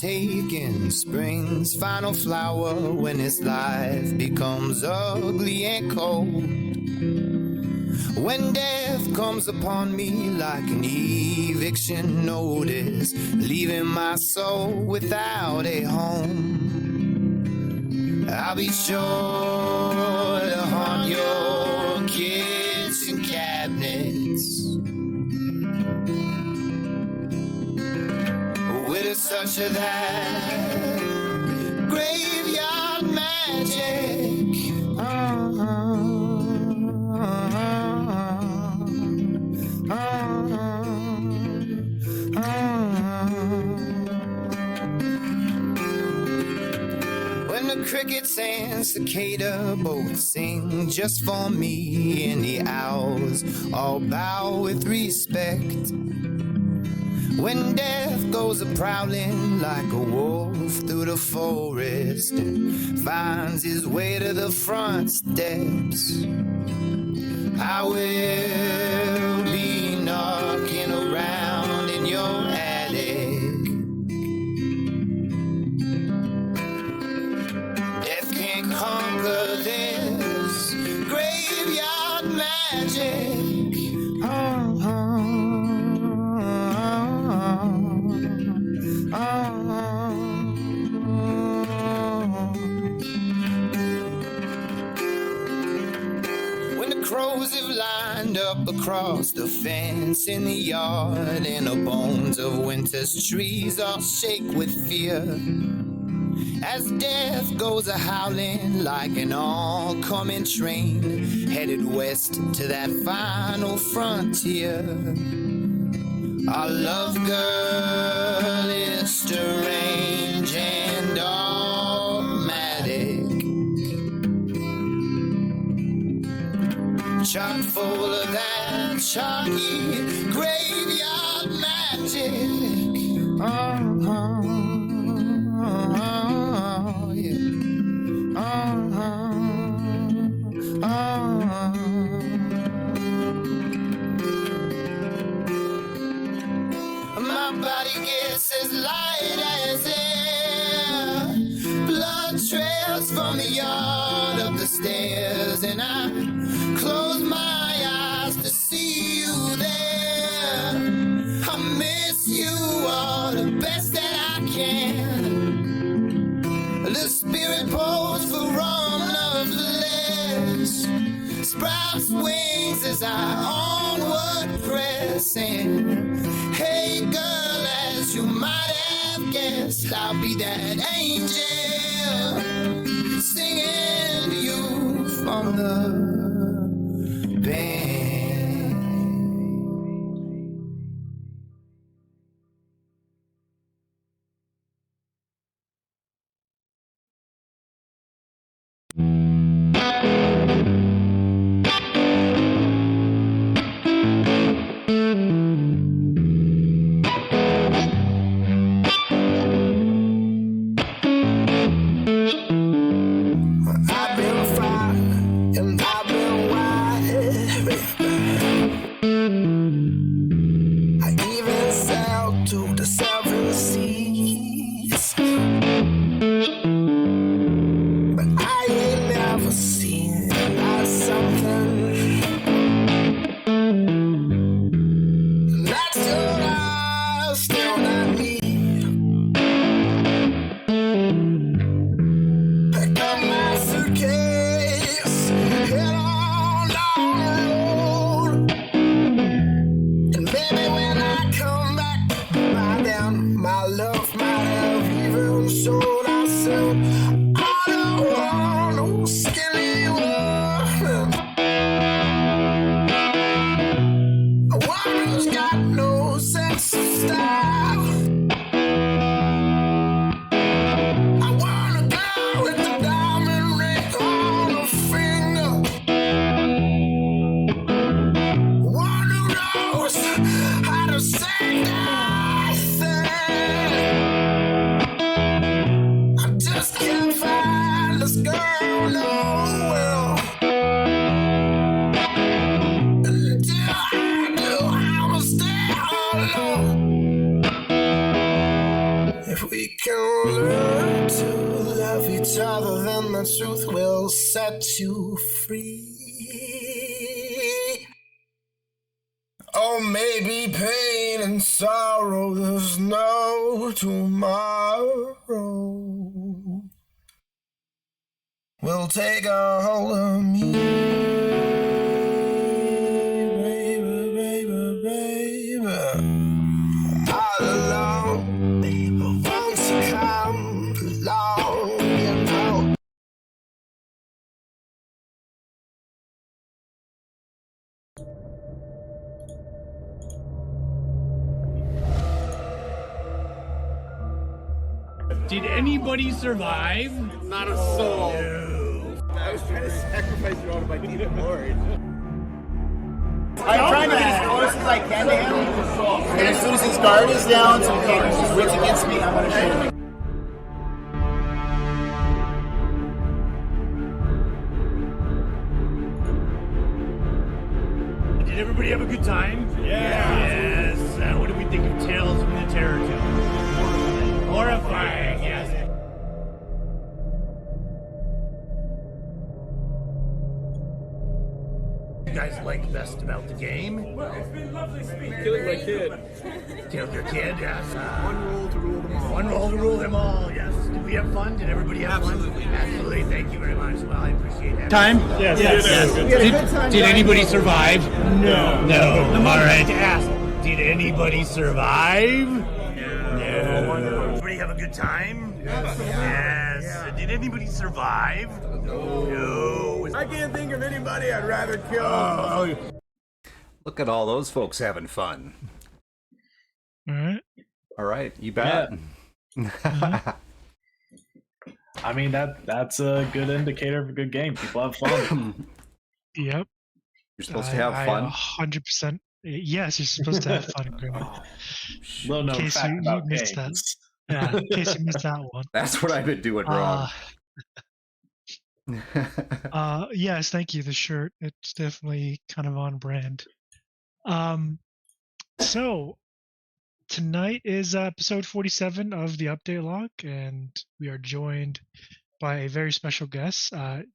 taking spring's final flower when his life becomes ugly and cold. When death comes upon me like an eviction notice, leaving my soul without a home, I'll be sure to haunt your kitchen cabinets with a touch of that graveyard magic. When the crickets and cicada both sing just for me, and the owls all bow with respect. When death goes a-prowling like a wolf through the forest and finds his way to the front steps, I will be knocking around in your attic. Death can't conquer this graveyard magic. Crows have lined up across the fence in the yard, and the bones of winter's trees all shake with fear as death goes a-howling like an all-coming train, headed west to that final frontier. Our love girl is strange and automatic, chock full of that chalky graveyard magic. My body gets as light as air, blood trails from the yard up the stairs, and I close my eyes to see you there. I miss you all the best that I can. The spirit pulls for love's legs, sprouts wings as I onward press. And hey girl, as you might have guessed, I'll be that angel singing to you from the band. I've been fine and I've been the truth will set you free. Oh, maybe pain and sorrow, there's no tomorrow. Will take a hold of me. Baby, baby, baby. All alone, baby, won't you come along and go? Did anybody survive? Not a soul. No. I was trying to sacrifice your honor by being Lord. I'm trying to get as close as I can to him, and as soon as his guard is down, so he can't use his wits against me, I'm going to shoot him. Did everybody have a good time? Yes. What do we think of Tales from the Terror Tomb? Horrifying, yes. You guys like best about the game? Well, it's been lovely speaking. Killing my kid. Killed your kid, yes. One rule to rule them all. One roll to rule them all, yes. Did we have fun? Did everybody have fun? Absolutely. Thank you very much. Well, I appreciate that. Time? Yes. We had a good time. Did anybody survive? No. No. All right. Ask. Did anybody survive? No. Everybody have a good time? Yes. Did anybody survive? No. I can't think of anybody I'd rather kill. Look at all those folks having fun. All right. All right, you bet. I mean that's a good indicator of a good game. People have fun. You're Yep. supposed to have fun. 100%. Yes, you're supposed to have fun. Greg. Little known In case fact you about missed that. games. Yeah, in case you missed that one. That's what I've been doing wrong. Yes, thank you. The shirt, it's definitely kind of on brand. So tonight is episode 47 of the update log, and we are joined by a very special guest,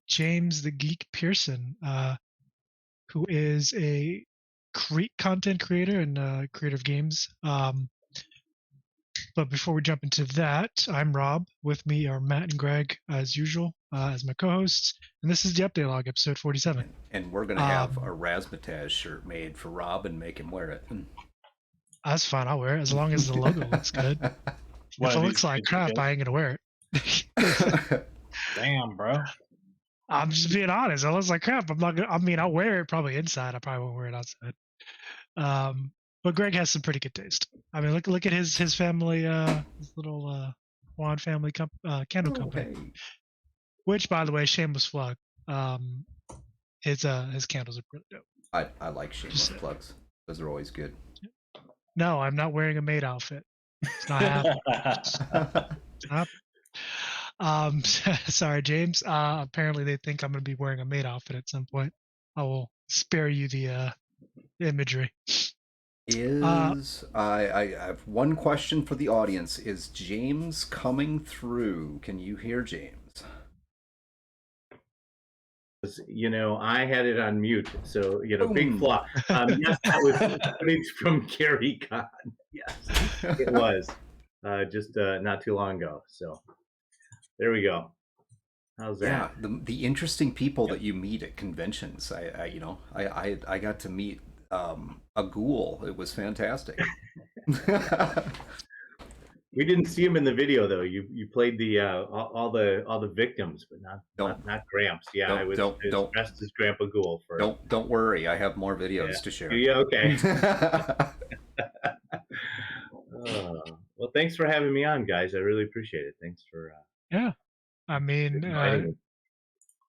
James the Geek Pearson, who is a content creator and creator of games. But before we jump into that, I'm Rob. With me are Matt and Greg, as usual, as my co-hosts. And this is the Update Log, episode 47. And we're going to have a Razzmatazz shirt made for Rob and make him wear it. That's fine. I'll wear it as long as the logo looks good. If it looks like crap, I ain't going to wear it. Damn, bro. I'm just being honest. It looks like crap. I'm not gonna, I mean, I'll wear it probably inside. I probably won't wear it outside. But Greg has some pretty good taste. I mean, look at his family, his little Juan family candle company. Hey. Which, by the way, shameless plug. His candles are pretty dope. I like shameless plugs. Those are always good. No, I'm not wearing a maid outfit. It's not happening. Sorry, James. Apparently they think I'm going to be wearing a maid outfit at some point. I will spare you the imagery. I have one question for the audience. Is James coming through? Can you hear James? You know, I had it on mute, so Boom. Big flaw. Yes, that was footage from Gary Con. Yes, it was just not too long ago. So there we go. How's that? Yeah, the interesting people that you meet at conventions. I got to meet a ghoul. It was fantastic. We didn't see him in the video though. You played the all the victims, but not Gramps. Yeah, I was dressed as Grandpa Ghoul for. Don't worry, I have more videos to share. Yeah, okay. Well, thanks for having me on, guys. I really appreciate it. Thanks for. Yeah, I mean,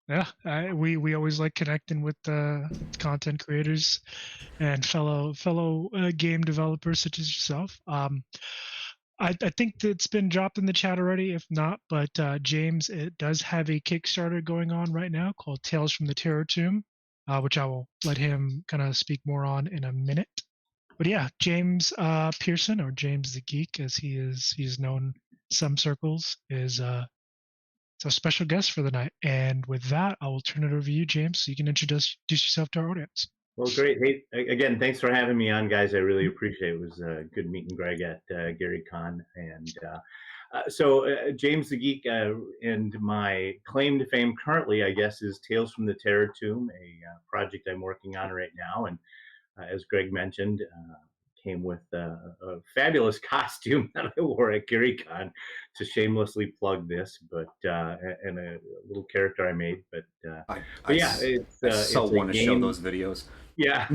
yeah, we always like connecting with content creators and fellow game developers such as yourself. I think that it's been dropped in the chat already, if not, but James, it does have a Kickstarter going on right now called Tales from the Terror Tomb, which I will let him kind of speak more on in a minute. But yeah, James Pearson, or James the Geek, as he is known in some circles, is So special guest for the night. And with that, I will turn it over to you, James, so you can introduce yourself to our audience. Well, great. Hey, again, thanks for having me on, guys. I really appreciate it. It was good meeting Greg at Gary Con. And James the Geek, and my claim to fame currently, I guess, is Tales from the Terror Tomb, a project I'm working on right now. And as Greg mentioned, came with a fabulous costume that I wore at GaryCon to shamelessly plug this, but and a little character I made. But yeah, I so it's a want to show game. those videos. Yeah,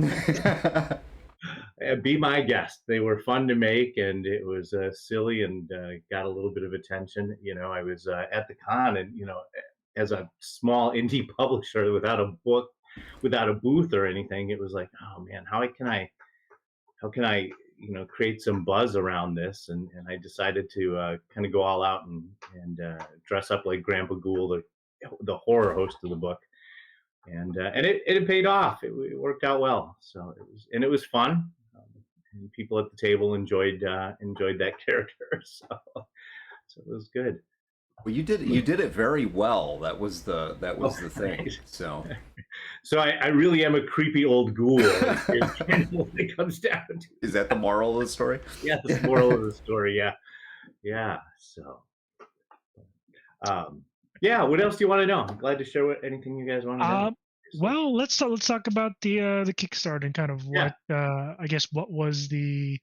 be my guest. They were fun to make, and it was silly and got a little bit of attention. You know, I was at the con, and you know, as a small indie publisher without a book, without a booth or anything, it was like, oh man, how can I create some buzz around this? And I decided to kind of go all out and dress up like Grandpa Ghoul, the horror host of the book, and it paid off. It worked out well. So it was fun. And people at the table enjoyed that character. So it was good. Well, you did it very well. That was the thing. Right. So I really am a creepy old ghoul. What it comes down to. is that the moral of the story? Yeah, the moral of the story. Yeah. So, yeah. What else do you want to know? I'm glad to share anything you guys want to know. Well, let's talk about the Kickstarter and kind of what I guess what was the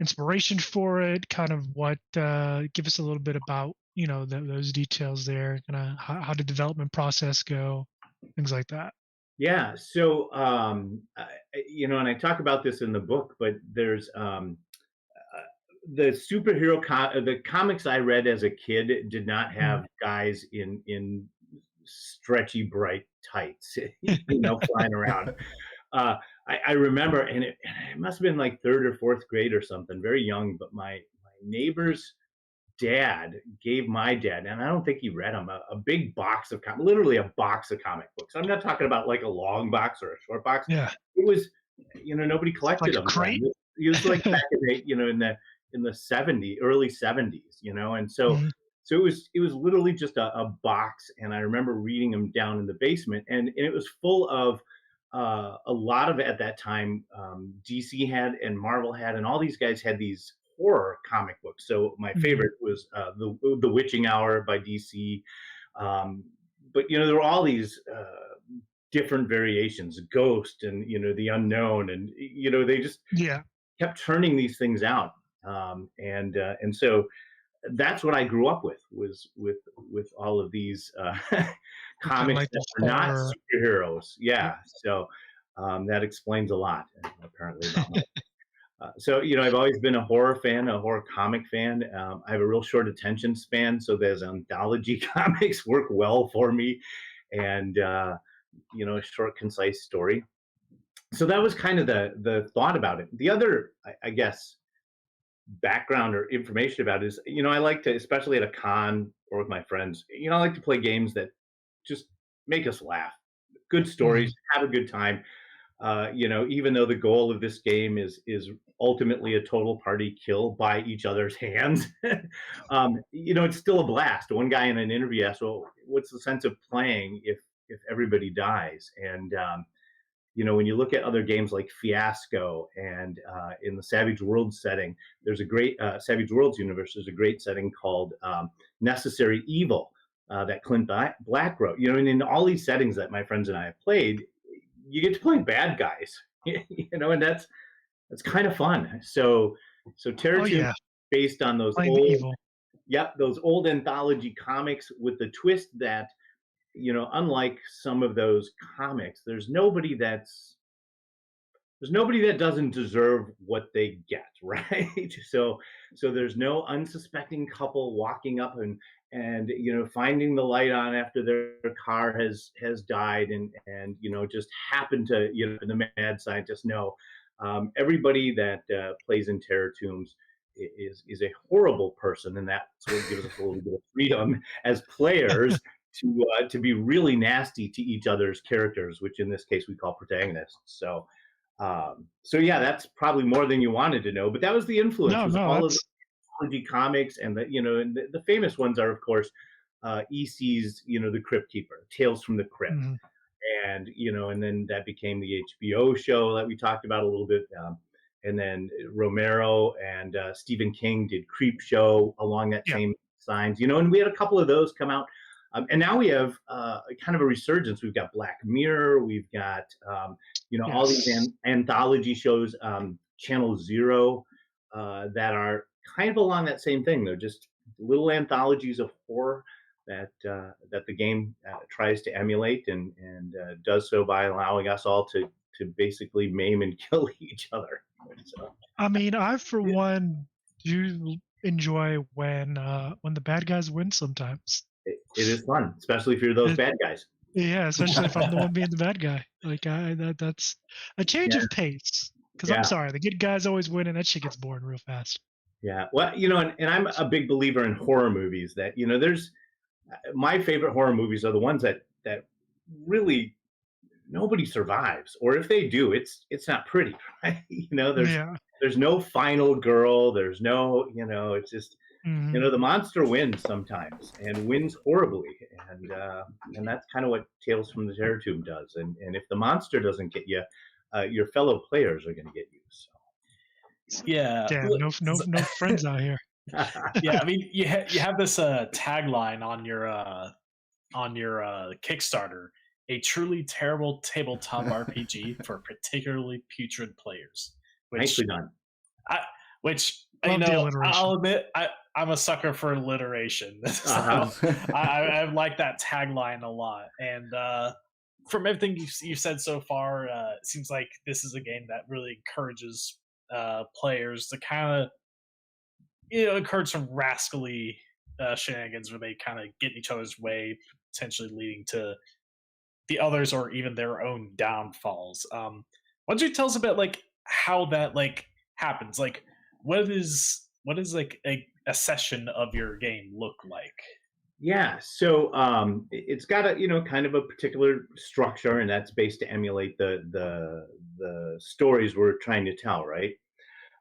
inspiration for it. Kind of what give us a little bit about those details there. Kind of how did the development process go, things like that. Yeah. So and I talk about this in the book, but there's the the comics I read as a kid did not have guys in stretchy bright tights, flying around. I remember, and it must have been like third or fourth grade or something, very young. But my neighbor's dad gave my dad, and I don't think he read them, a big box of literally a box of comic books. I'm not talking about like a long box or a short box. Yeah, it was, nobody collected like them. Crate? It was like back in the early 70s, and so. Mm-hmm. So it was literally just a box, and I remember reading them down in the basement, and it was full of a lot of, at that time, DC had and Marvel had, and all these guys had these horror comic books. So my favorite was the Witching Hour by DC, but there were all these different variations, Ghost and the Unknown, and they just kept turning these things out, and so. That's what I grew up with all of these comics like that were not superheroes. Yeah, so that explains a lot, apparently, about my. So I've always been a horror fan, a horror comic fan. I have a real short attention span, so those anthology comics work well for me, and a short, concise story. So that was kind of the thought about it. The other, I guess, background or information about it is, I like to, especially at a con or with my friends, I like to play games that just make us laugh, good stories, have a good time. Even though the goal of this game is ultimately a total party kill by each other's hands, it's still a blast. One guy in an interview asked, well, what's the sense of playing if everybody dies? And when you look at other games like Fiasco and in the Savage Worlds setting, there's a great Savage Worlds universe. There's a great setting called Necessary Evil that Clint Black wrote. And in all these settings that my friends and I have played, you get to play bad guys, and that's kind of fun. So Terror Tomb, based on those those old anthology comics, with the twist that, unlike some of those comics, there's nobody that doesn't deserve what they get, right? So there's no unsuspecting couple walking up and finding the light on after their car has died and just happen to, the mad scientist. No, everybody that plays in Terror Tombs is a horrible person, and that's what gives us a little bit of freedom as players to be really nasty to each other's characters, which in this case we call protagonists. So yeah, that's probably more than you wanted to know, but that was the influence. All of the comics, and the famous ones are, of course, EC's, the Crypt Keeper, Tales from the Crypt. Hmm. And and then that became the HBO show that we talked about a little bit. And then Romero and Stephen King did Creep Show along that Yeah. same signs, and we had a couple of those come out. And now we have kind of a resurgence. We've got Black Mirror, we've got all these Yes. anthology shows, Channel Zero, that are kind of along that same thing. They're just little anthologies of horror that the game tries to emulate, and does so by allowing us all to basically maim and kill each other. So, I mean, I for one do enjoy when the bad guys win sometimes. it is fun, especially if you're those It, bad guys. yeah, especially if I'm the one being the bad guy. Like that's a change Yeah, of pace. Because I'm yeah, sorry, the good guys always win, and that shit gets boring real fast. yeah. Well, and I'm a big believer in horror movies. That there's my favorite horror movies are the ones that really nobody survives, or if they do, it's not pretty, right? Yeah. There's no final girl. There's no, it's just, Hmm. the monster wins sometimes and wins horribly, and that's kind of what Tales from the Terror Tomb does. And if the monster doesn't get you, your fellow players are going to get you. Yeah. Damn, no friends out here. So. Yeah, I mean, you have this tagline on your Kickstarter: a truly terrible tabletop RPG for particularly putrid players. Which, Nicely done. which Love the alliteration. I'll admit, I'm a sucker for alliteration. So I like that tagline a lot. And from everything you've said so far, it seems like this is a game that really encourages players to kind of encourage some rascally shenanigans where they kind of get in each other's way, potentially leading to the others or even their own downfalls. Why don't you tell us a bit like how that like happens? Like what is like a session of your game look like? Yeah, so it's got a kind of a particular structure, and that's based to emulate the stories we're trying to tell, right?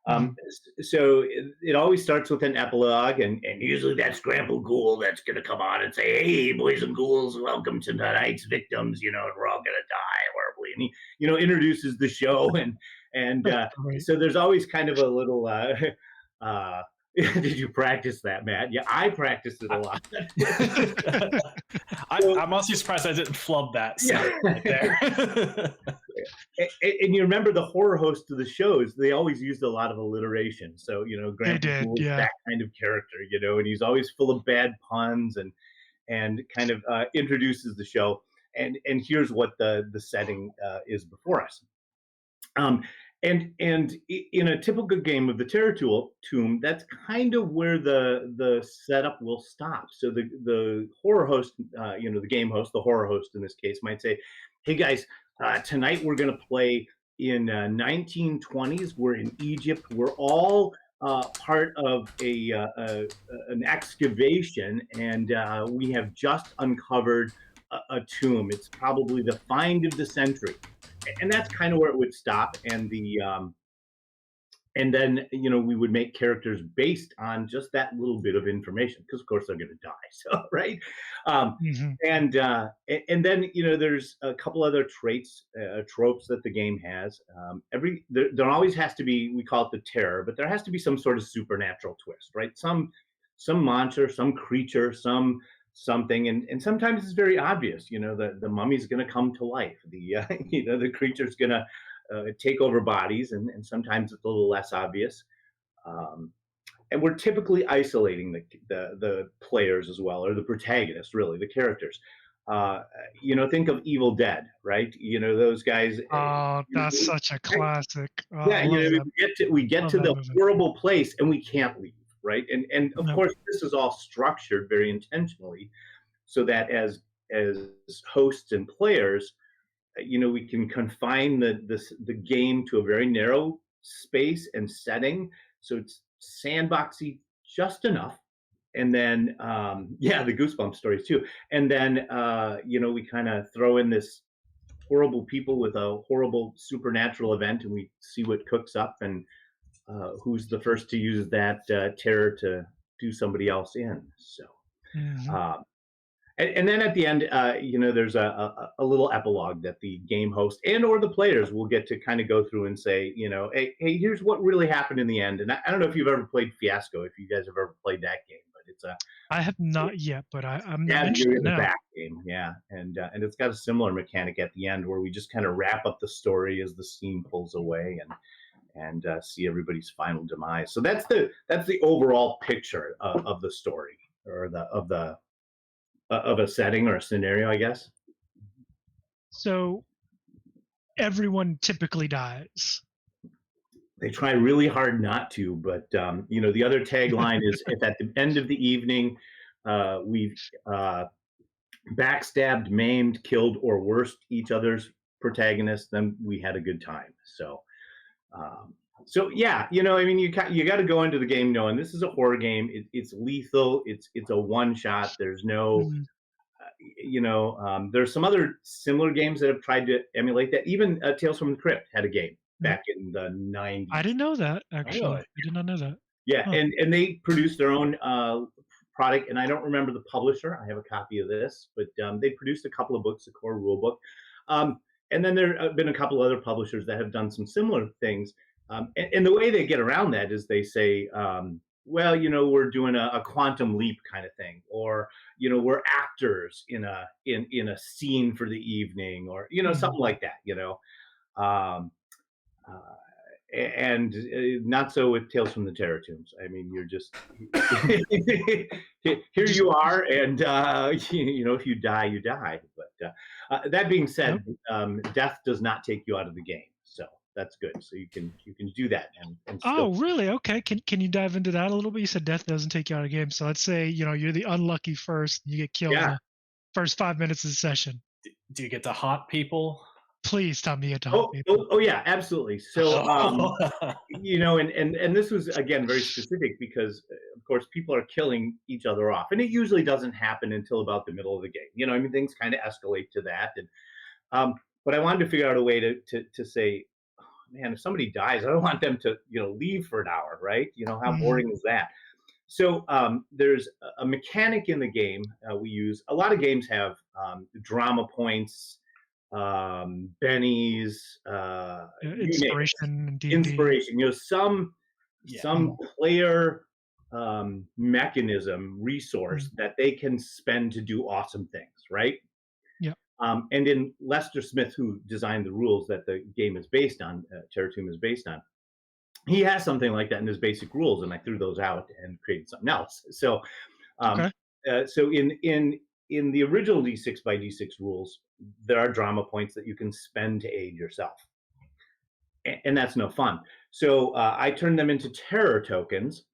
Mhm. So it always starts with an epilogue, and usually that's Grandpa Ghoul that's going to come on and say, "Hey, boys and ghouls, welcome to tonight's victims. And we're all going to die horribly." And he introduces the show, and Right. so there's always kind of a little. Did you practice that, Matt? Yeah, I practiced it a lot. I'm honestly surprised I didn't flub that sound right there. And you remember the horror host of the shows, they always used a lot of alliteration. So, They Grandpa did, Ghoul's yeah. that kind of character, and he's always full of bad puns, and kind of introduces the show. And here's what the setting is before us. And in a typical game of the Terror Tomb, that's kind of where the setup will stop. So the horror host, the game host, the horror host in this case, might say, "Hey guys, tonight we're going to play in 1920s. We're in Egypt. We're all part of an excavation, and we have just uncovered a tomb. It's probably the find of the century." And that's kind of where it would stop, and then we would make characters based on just that little bit of information, because of course they're going to die. So right. Hmm. And then there's a couple other tropes that the game has. There always has to be, we call it the terror, but there has to be some sort of supernatural twist, right? Some monster, some creature, something, and sometimes it's very obvious. The mummy's going to come to life. The the creature's going to take over bodies, and sometimes it's a little less obvious. And we're typically isolating the players as well, or the protagonists, really, the characters. Think of Evil Dead, right? Those guys. Oh, that's such a classic. Oh, Yeah, I love that. we get Love to that the movie. horrible place, and we can't leave, right? And of No. course, this is all structured very intentionally, so that as hosts and players, we can confine the game to a very narrow space and setting, so it's sandboxy just enough. And then the Goosebumps stories too. And then we kind of throw in this horrible people with a horrible supernatural event, and we see what cooks up, and who's the first to use that terror to do somebody else in. So Mhm. uh, And then at the end, there's a little epilogue that the game host and or the players will get to kind of go through and say, hey, here's what really happened in the end. And I don't know if you've ever played Fiasco, if you guys have ever played that game, but it's I have not yet, but I'm you're interested in the now. back game, yeah, and it's got a similar mechanic at the end where we just kind of wrap up the story as the scene pulls away and see everybody's final demise. So that's the overall picture of the story or of a setting or a scenario, I guess. So everyone typically dies. They try really hard not to, but the other tagline is if at the end of the evening we've backstabbed, maimed, killed, or worse each other's protagonists, then we had a good time. So yeah, you got to go into the game knowing this is a horror game. It's lethal. It's a one shot. There's no, there's some other similar games that have tried to emulate that. Even Tales from the Crypt had a game back in the 90s. I didn't know that, actually. I did not know that. Yeah, and they produced their own product, and I don't remember the publisher. I have a copy of this, but they produced a couple of books, a core rule book. And then there have been a couple of other publishers that have done some similar things. And the way they get around that is they say, well, we're doing a quantum leap kind of thing, or we're actors in a scene for the evening, or something like that. And not so with Tales from the Terror Tombs. I mean, you're just here you are, and if you die, you die. But that being said, death does not take you out of the game, so that's good. So you can do that. And oh, really? Okay. Can you dive into that a little bit? You said death doesn't take you out of the game. So let's say you're the unlucky first, you get killed in the first 5 minutes of the session. Do you get to haunt people? Please tell me you get to haunt people. Oh yeah, absolutely. So and this was again very specific because of course people are killing each other off, and it usually doesn't happen until about the middle of the game. Things kind of escalate to that, and but I wanted to figure out a way to say, oh, man, if somebody dies, I don't want them to leave for an hour, right? How boring is that? So there's a mechanic in the game we use. A lot of games have drama points. Bennies, inspiration, some player mechanism resource that they can spend to do awesome things, right? Yeah. And in Lester Smith, who designed the rules that the game is based on, Terror Tomb is based on, he has something like that in his basic rules, and I threw those out and created something else. So, so in the original D6 by D6 rules, there are drama points that you can spend to aid yourself. And that's no fun. So I turn them into terror tokens,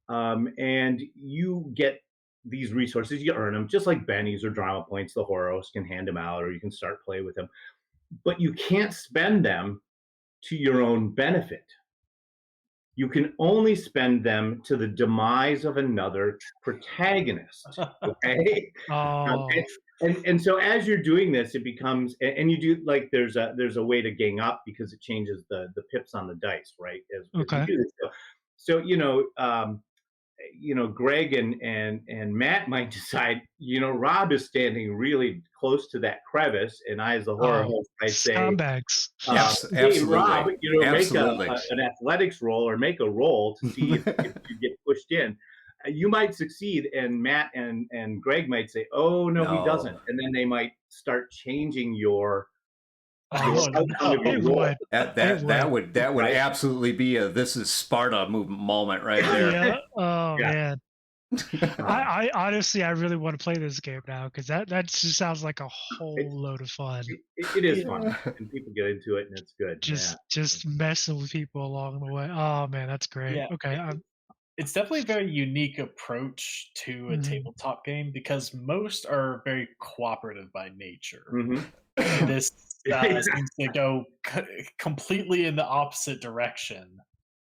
and you get these resources. You earn them, just like bennies or drama points. The horror host can hand them out, or you can start play with them. But you can't spend them to your own benefit. You can only spend them to the demise of another protagonist. Okay. And so as you're doing this, it becomes, and you do like there's a way to gang up because it changes the pips on the dice, right? As you do this. So Greg and Matt might decide, Rob is standing really close to that crevice, and I, as the horror host, might say, scumbags. Yes, hey, absolutely. Rob, absolutely. make an athletics roll or make a roll to see if you get pushed in. You might succeed, and Matt and Greg might say, "Oh no, he doesn't," and then they might start changing your. That would right? absolutely be a "This is Sparta" moment right there. Yeah. Oh man. I honestly, I really want to play this game now because that just sounds like a whole load of fun. It is fun, and people get into it, and it's good. Just messing with people along the way. Oh man, that's great. Yeah. Okay. It's definitely a very unique approach to a tabletop game because most are very cooperative by nature. This seems to go completely in the opposite direction.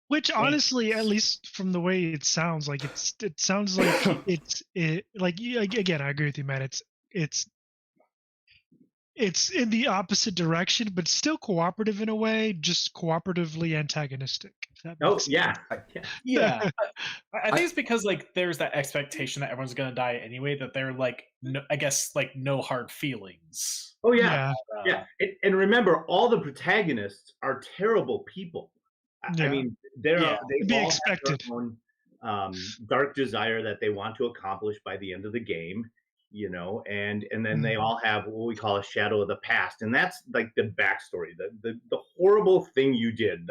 Which honestly, at least from the way it sounds like, it sounds like like again, I agree with you, Matt. It's in the opposite direction, but still cooperative in a way, just cooperatively antagonistic. that Oh makes yeah, Yeah, I think it's because like there's that expectation that everyone's gonna die anyway. That they're like, no, I guess like no hard feelings. oh yeah, Yeah, yeah. And remember, all the protagonists are terrible people. I yeah, mean, Yeah. they to be all have their expected. own dark desire that they want to accomplish by the end of the game, and then they Mm. all have what we call a shadow of the past, and that's like the backstory, the horrible thing you did,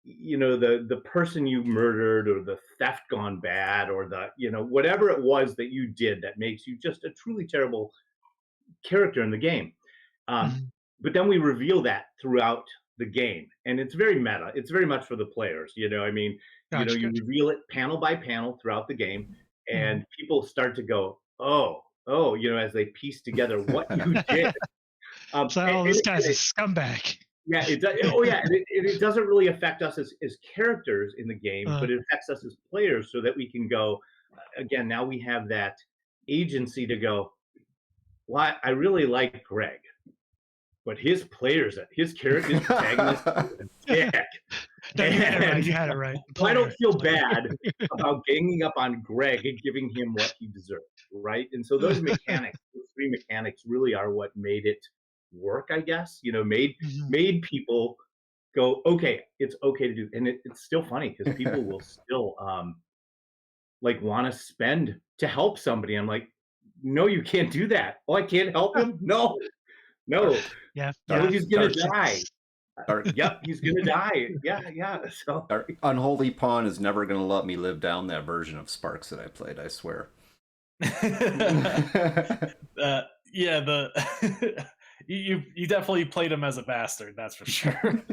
the person you murdered, or the theft gone bad, or the whatever it was that you did that makes you just a truly terrible character in the game. Um, Mhm. but then we reveal that throughout the game, and it's very meta. It's very much for the players. I mean, Gotcha, you gotcha. reveal it panel by panel throughout the game, Mhm. and people start to go, oh, as they piece together what you did. So, And, oh, and this it, and guy's a it, scumbag. yeah, it does. Oh, yeah, and it doesn't really affect us as characters in the game, Uh, but it affects us as players, so that we can go again. Now we have that agency to go. Well, I really like Greg, but his character, his protagonist, is a dick. no, you had it right. And You had it right. The I don't player, feel player. bad about ganging up on Greg and giving him what he deserved, right? And so those mechanics, those three mechanics, really are what made it work, I guess. Mhm. Made people go, okay, it's okay to do, and it's still funny because people will still like want to spend to help somebody. I'm like, no, you can't do that. Oh, I can't help him. No, no, Yeah, no, yeah. he's gonna It's- die. Dark, Yep, he's gonna die. Yeah, yeah. So Dark Unholy Pawn is never going to let me live down that version of Sparks that I played, I swear. Yeah, you definitely played him as a bastard, that's for sure.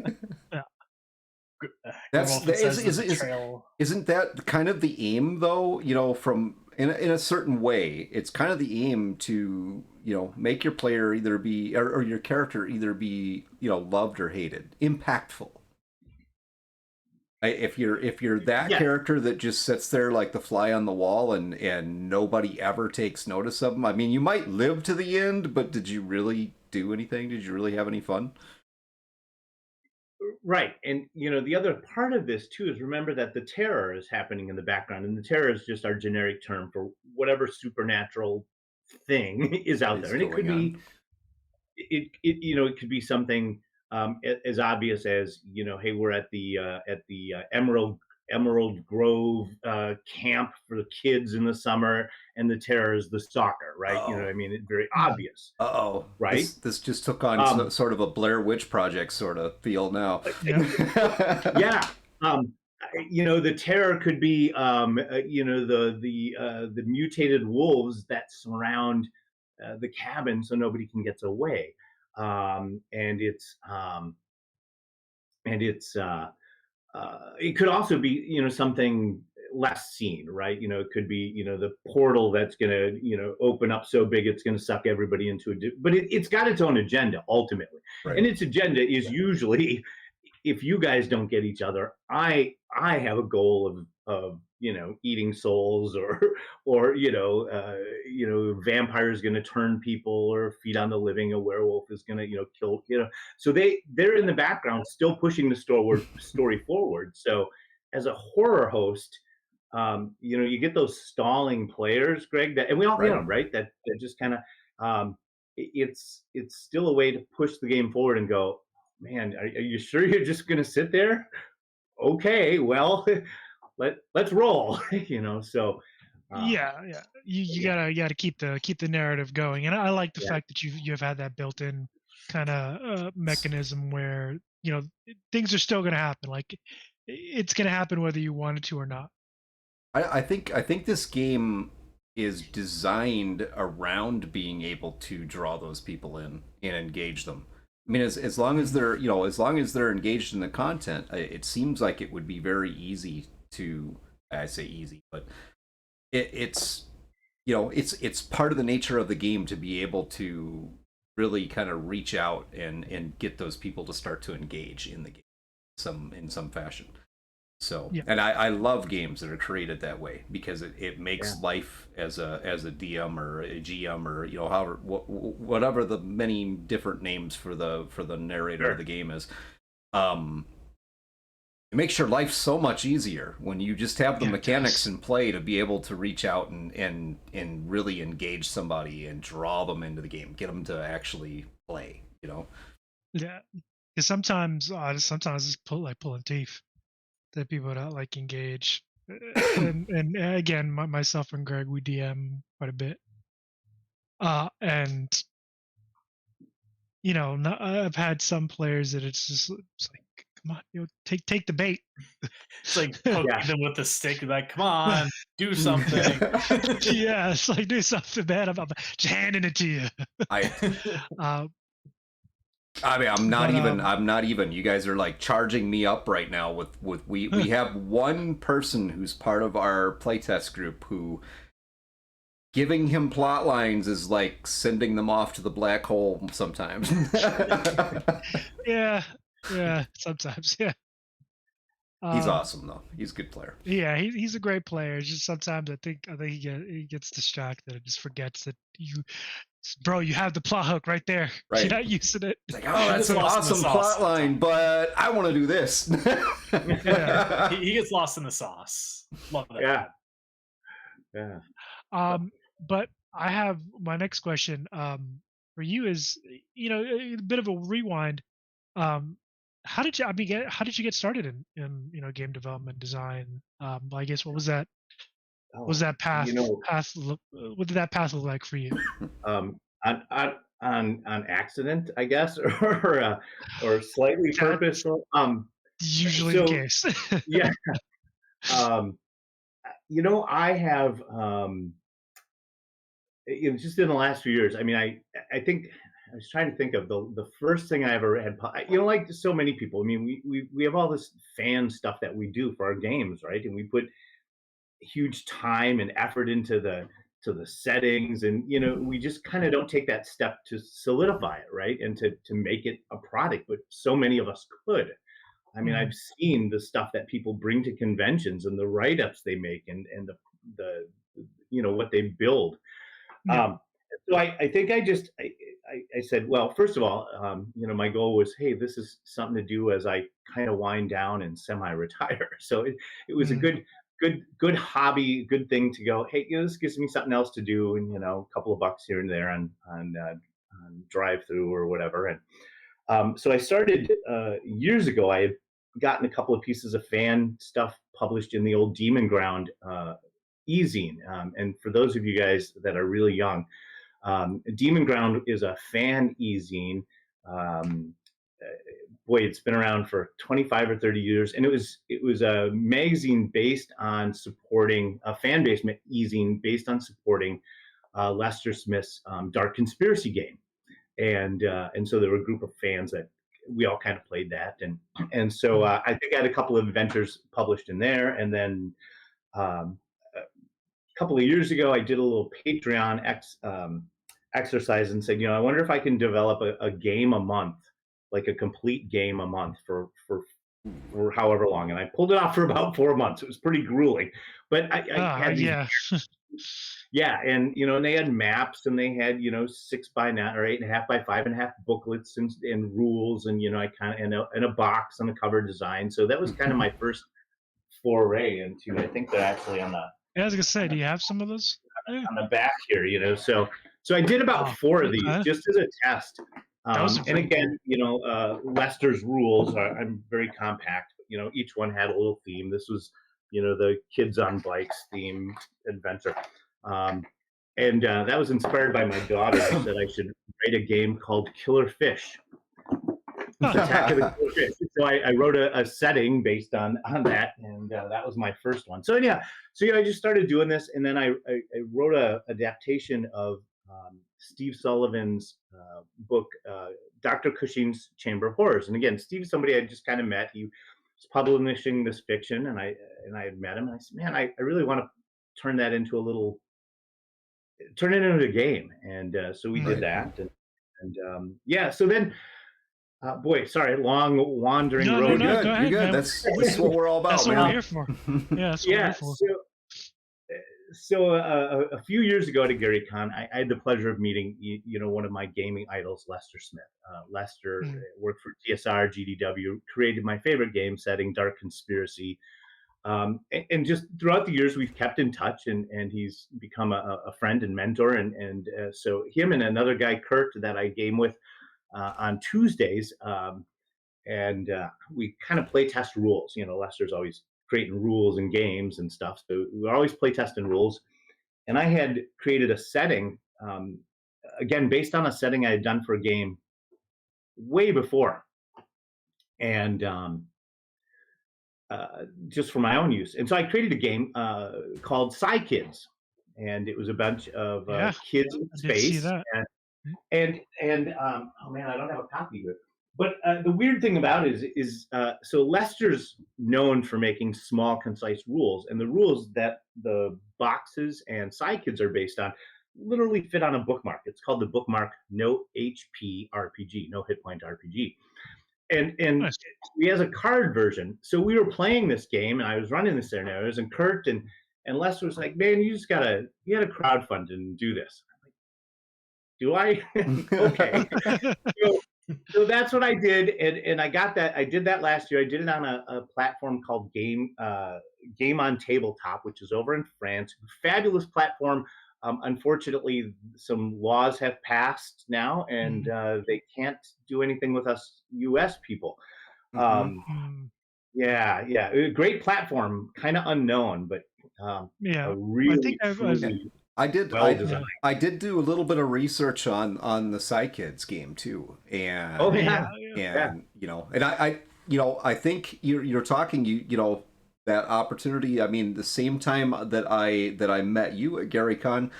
That's Grimwolf says is, the is, betrayal. isn't that kind of the aim, though? From in a certain way, it's kind of the aim to make your player either be or your character either be loved or hated, impactful. If you're that yeah, character that just sits there like the fly on the wall and nobody ever takes notice of them, I mean, you might live to the end, but did you really do anything? Did you really have any fun? right. And the other part of this too is, remember that the terror is happening in the background, and the terror is just our generic term for whatever supernatural thing is out Is there, and it could going on. be it could be something as obvious as hey, we're at the Emerald Grove camp for the kids in the summer, and the terror is the stalker, right? Oh. I mean, it's very Mhm. obvious, Uh-oh. right? This just took on sort of a Blair Witch Project sort of feel now. Yeah. Yeah. The terror could be the mutated wolves that surround the cabin so nobody can get away. And it could also be something less seen, right? It could be the portal that's going to open up so big it's going to suck everybody into but it's got its own agenda ultimately. Right. And its agenda is usually, if you guys don't get each other, I have a goal of eating souls, or vampire is going to turn people or feed on the living, a werewolf is going to kill, so they're in the background still pushing the story forward. So as a horror host, you get those stalling players, Greg, and we all get them, right? That just kind of it's still a way to push the game forward and go, man, are you sure you're just going to sit there? Okay, well, let's roll. So Yeah, yeah. You gotta keep the narrative going, and I like the yeah, fact that you've had that built-in kind of mechanism where things are still gonna happen. Like it's gonna happen whether you want it to or not. I think this game is designed around being able to draw those people in and engage them. I mean, as long as they're as long as they're engaged in the content, it seems like it would be very easy to. I say easy, but it's it's part of the nature of the game to be able to really kind of reach out and get those people to start to engage in the game in some fashion. So, Yeah. and I love games that are created that way because it makes yeah. life as a DM or a GM or however whatever the many different names for the narrator Sure. of the game is, um It makes your life so much easier when you just have the Yeah, it mechanics does. in play to be able to reach out and really engage somebody and draw them into the game, get them to actually play. You know. Yeah, because sometimes it's pulling teeth that people don't like engage. And again, myself and Greg, we DM quite a bit. And I've had some players that it's like, come on, take the bait. It's like poking Yeah. them with a stick, like, come on, do something. Yeah, it's like do something, man. I'm just handing it to you. I mean, But, I'm not even. You guys are like charging me up right now with we have one person who's part of our playtest group who giving him plot lines is like sending them off to the black hole sometimes. yeah, sometimes, yeah. He's awesome though. He's a good player. Yeah, he's a great player. It's just sometimes I think he gets distracted and just forgets that bro, you have the plot hook right there. Right. You're not using it. It's like, oh, that's an lost in the awesome sauce plot line, but I want to do this. Yeah. he gets lost in the sauce. Love that. Yeah. But I have my next question for you is, a bit of a rewind. How did you get started in game development design? I guess what was that path? What did that path look like for you? On accident, I guess, or slightly purposeful. Usually so, the case. Yeah. I have just in the last few years. I mean, I think I was trying to think of the first thing I ever had. Like so many people. I mean, we have all this fan stuff that we do for our games, right? And we put huge time and effort into the settings, and we just kind of don't take that step to solidify it, right? And to make it a product, but so many of us could. I mean, I've seen the stuff that people bring to conventions and the write-ups they make and the what they build. Yeah. So I think I said, well, first of all, my goal was, hey, this is something to do as I kind of wind down and semi-retire. So it was a good hobby, good thing to go, hey, this gives me something else to do, and a couple of bucks here and there on drive through or whatever. And so I started years ago. I had gotten a couple of pieces of fan stuff published in the old Demon Ground e-zine. And for those of you guys that are really young, Demon Ground is a fan e-zine. Boy, it's been around for 25 or 30 years, and it was a magazine based on supporting a fan-based e-zine based on supporting Lester Smith's Dark Conspiracy game, and so there were a group of fans that we all kind of played that, and so I think I had a couple of adventures published in there, and then a couple of years ago I did a little Patreon exercise and said, I wonder if I can develop a game a month, like a complete game a month for however long. And I pulled it off for about 4 months. It was pretty grueling, but I had these, yeah. And, and they had maps, and they had, 6 by 9 or 8.5 by 5.5 booklets and rules. And, I kind of, and a box and a cover design. So that was kind of my first foray into, I think they're actually on the, I was gonna say, do you have some of those? On the back here, so I did about 4 of these just as a test. And again, Lester's rules I'm very compact. Each one had a little theme. This was, the kids on bikes theme adventure. And that was inspired by my daughter. I said I should write a game called Killer Fish. Attack of the Killer Fish. So I wrote a setting based on that, and that was my first one. So yeah, I just started doing this, and then I wrote a adaptation of Steve Sullivan's book, Dr. Cushing's Chamber of Horrors. And again, Steve's somebody I just kind of met. He was publishing this fiction, and I had met him. And I said, man, I really want to turn it into a game. And so we did that. And yeah, so then, boy, sorry, long wandering road. No, go ahead, You're good. man. That's what we're all about, That's man. what we're here for. Yeah, that's what we're here for. So a few years ago at GaryCon, I had the pleasure of meeting, one of my gaming idols, Lester Smith. Lester worked for TSR, GDW, created my favorite game setting, Dark Conspiracy. And just throughout the years, we've kept in touch, and he's become a friend and mentor. And so him and another guy, Kurt, that I game with on Tuesdays, and we kind of play test rules. Lester's always creating rules and games and stuff. So we always play testing rules. And I had created a setting, again, based on a setting I had done for a game way before. And just for my own use. And so I created a game called Psy Kids. And it was a bunch of kids in space. And oh man, I don't have a copy here. But the weird thing about it is so Lester's known for making small, concise rules, and the rules that the boxes and Psy Kids are based on literally fit on a bookmark. It's called the bookmark No HP RPG, No Hit Point RPG, and nice. We has a card version. So we were playing this game, and I was running the scenarios, and Kurt and Lester was like, "Man, you gotta crowdfund and do this." I'm like, do I? Okay. So that's what I did, and I got that. I did that last year. I did it on a platform called Game on Tabletop, which is over in France. Fabulous platform. Unfortunately, some laws have passed now, and they can't do anything with us U.S. people. Yeah, great platform, kind of unknown, but really, I did do a little bit of research on the Psy Kids game too, and I think you're talking that opportunity. I mean, the same time that I met you at GaryCon,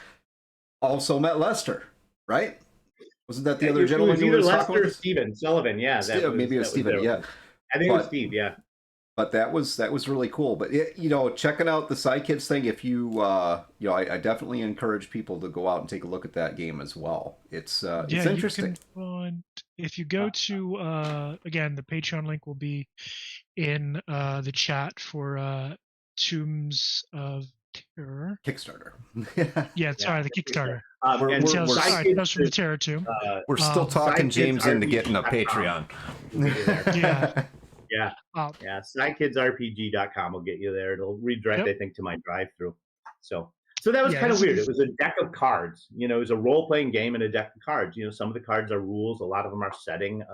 also met Lester, right? Wasn't that the other gentleman you were talking about? Steven Sullivan, yeah. Maybe it was Steven, yeah. I think it was Steve, yeah. But that was really cool. But checking out the Psy Kids thing, if you I definitely encourage people to go out and take a look at that game as well. It's interesting. If you go to again, the Patreon link will be in the chat for Tombs of Terror Kickstarter. The Kickstarter. We're from the Terror Tomb. We're still talking James into getting a Patreon. Yeah. PsyKidsRPG.com will get you there. It'll redirect, I think, to my drive-through. So that was kind of weird. It was a deck of cards. It was a role-playing game and a deck of cards. Some of the cards are rules. A lot of them are setting.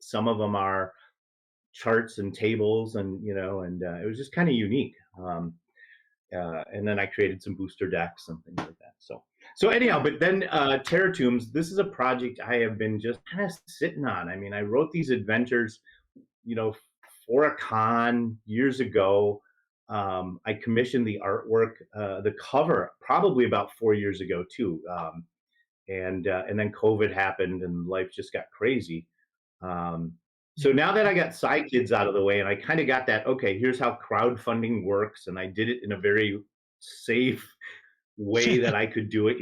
Some of them are charts and tables, and it was just kind of unique. And then I created some booster decks and things like that. So anyhow, but then Terror Tombs, this is a project I have been just kind of sitting on. I mean, I wrote these adventures for a con years ago. I commissioned the artwork, the cover, probably about 4 years ago too. And then COVID happened and life just got crazy. So now that I got Psy Kids out of the way and I kind of got that, okay, here's how crowdfunding works. And I did it in a very safe way that I could do it,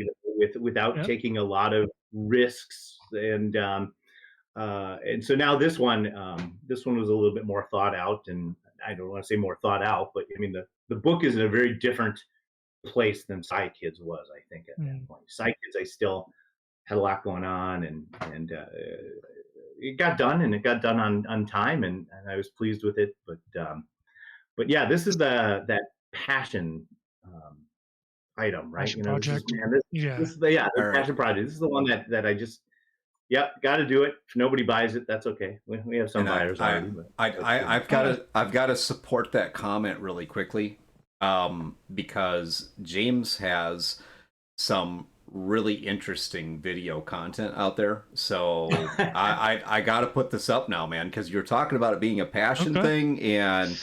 without taking a lot of risks. And so now this one was a little bit more thought out, and I don't want to say more thought out, but I mean the book is in a very different place than Psy Kids was, I think, at that point. Psy Kids, I still had a lot going on, and it got done, and it got done on time, and I was pleased with it. But yeah, this is that passion item, right? Passion project. This is the passion project. This is the one that I just. Yep, got to do it. If nobody buys it, that's okay. We have some buyers already. I've got to support that comment really quickly, because James has some really interesting video content out there. So I got to put this up now, man, because you're talking about it being a passion thing, and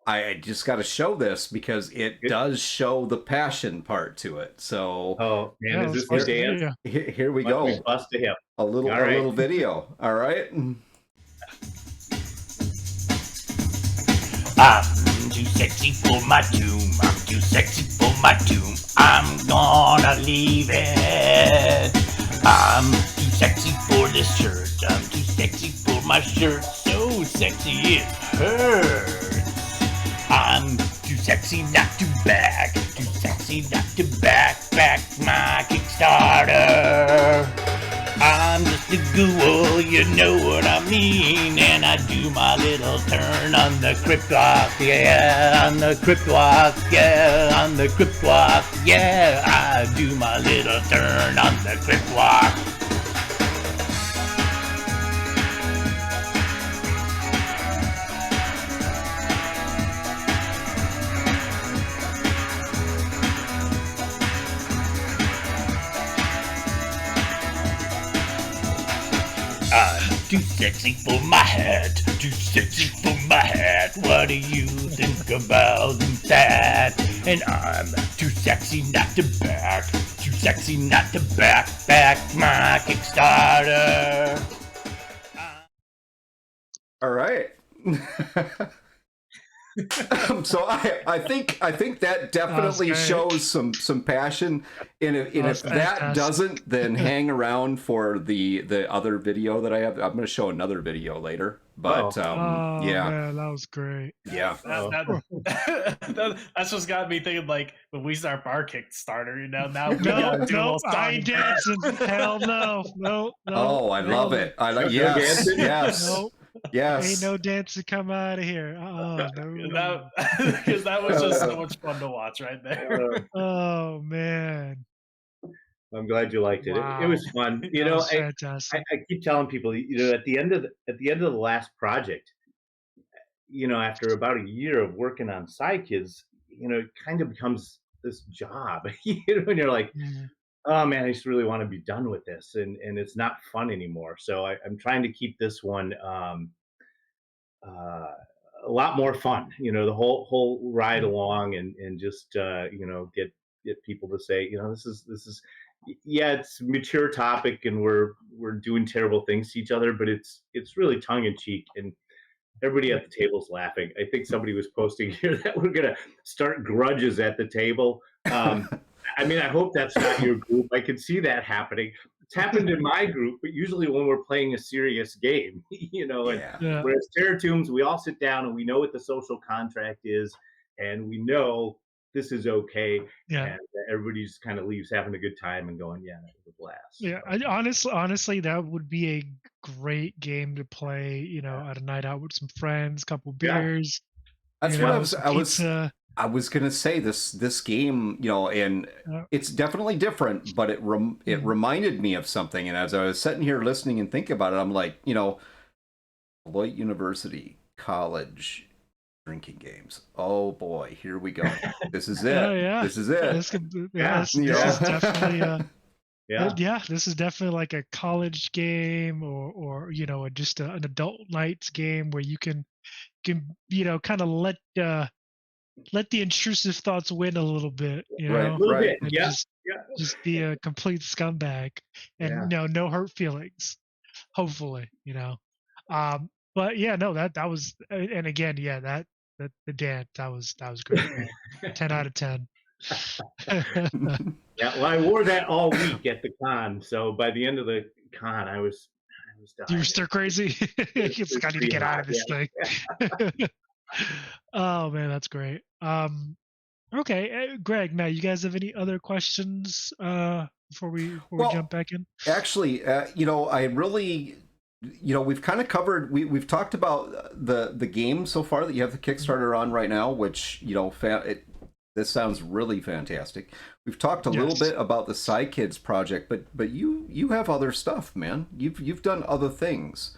I just got to show this because it does show the passion part to it. So, is this your dance? Here we go. Bust to him. A little video. All right. I'm too sexy for my tomb. I'm too sexy for my tomb. I'm gonna leave it. I'm too sexy for this shirt. I'm too sexy for my shirt. So sexy it hurts. I'm too sexy not to bag. Too sexy sexy not to back my Kickstarter. I'm just a ghoul, you know what I mean, and I do my little turn on the crypt walk, yeah, on the crypt walk, yeah, on the crypt walk, yeah, I do my little turn on the crypt walk. I'm too sexy for my hat, too sexy for my hat. What do you think about that? And I'm too sexy not to back, too sexy not to back my Kickstarter. All right. So I think that definitely shows some passion, and if that doesn't, then hang around for the other video that I have. I'm going to show another video later, but yeah, man, that was great. Yeah, that's just got me thinking, like, when we start our Kickstarter, you know, now we gotta do a little song. I ain't dancing. Hell no. Oh, I love it. I like yes. Nope. Yes. Ain't no dancing come out of here. Oh, no. Because that was just so much fun to watch right there. Oh, man. I'm glad you liked it. Wow. It was fun. You know, I keep telling people, you know, at the end of the last project, you know, after about a year of working on Sidekids, you know, it kind of becomes this job, you know, and you're like, oh man, I just really want to be done with this, and it's not fun anymore. So I'm trying to keep this one a lot more fun. You know, the whole ride along, and just you know, get people to say, you know, this is yeah, it's a mature topic, and we're doing terrible things to each other, but it's really tongue in cheek, and everybody at the table's laughing. I think somebody was posting here that we're gonna start grudges at the table. I mean, I hope that's not your group. I could see that happening. It's happened in my group, but usually when we're playing a serious game, you know, and whereas Terror Tombs, we all sit down and we know what the social contract is, and we know this is okay. And everybody just kind of leaves having a good time and going, yeah, that was a blast. Yeah, honestly, that would be a great game to play, you know, at a night out with some friends, couple beers. That's what I was gonna say. This game, you know, and it's definitely different, but it reminded me of something. And as I was sitting here listening and thinking about it, I'm like, you know, Beloit University college drinking games. Oh boy, here we go. This is it. This is it. This is definitely this is definitely like a college game, or you know, just an adult nights game where you can you know, kind of let the intrusive thoughts win a little bit, you know, right. and just be a complete scumbag, and you know, no hurt feelings, hopefully, you know. But yeah, no, that was, and again, the dance, that was great, man. 10 out of 10. Yeah, well, I wore that all week at the con, so by the end of the con, I was dying. You were stir crazy. It's like, I need to get out of this thing. Oh man, that's great. Okay, Greg, Matt, you guys have any other questions before we jump back in? Actually, you know, I really, you know, we've kind of covered. We've talked about the game so far that you have the Kickstarter on right now, which, you know, this sounds really fantastic. We've talked a little bit about the Sidekids project, but you have other stuff, man. You've done other things,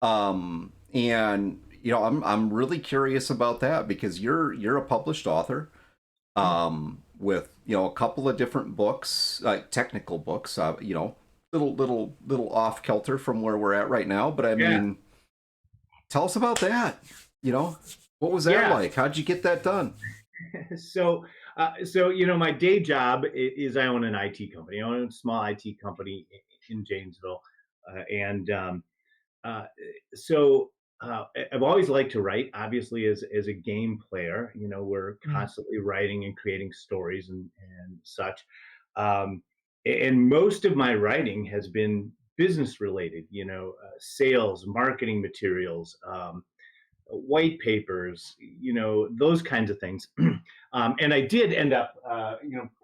and you know, I'm really curious about that, because you're a published author, with, you know, a couple of different books, like technical books, you know, little off kilter from where we're at right now. But I mean, tell us about that. You know, what was that like? How'd you get that done? So you know, my day job is I own an IT company. I own a small IT company in Janesville, so I've always liked to write. Obviously, as a game player, you know, we're constantly writing and creating stories and such. And most of my writing has been business related. You know, sales, marketing materials. white papers, those kinds of things. And I did end up,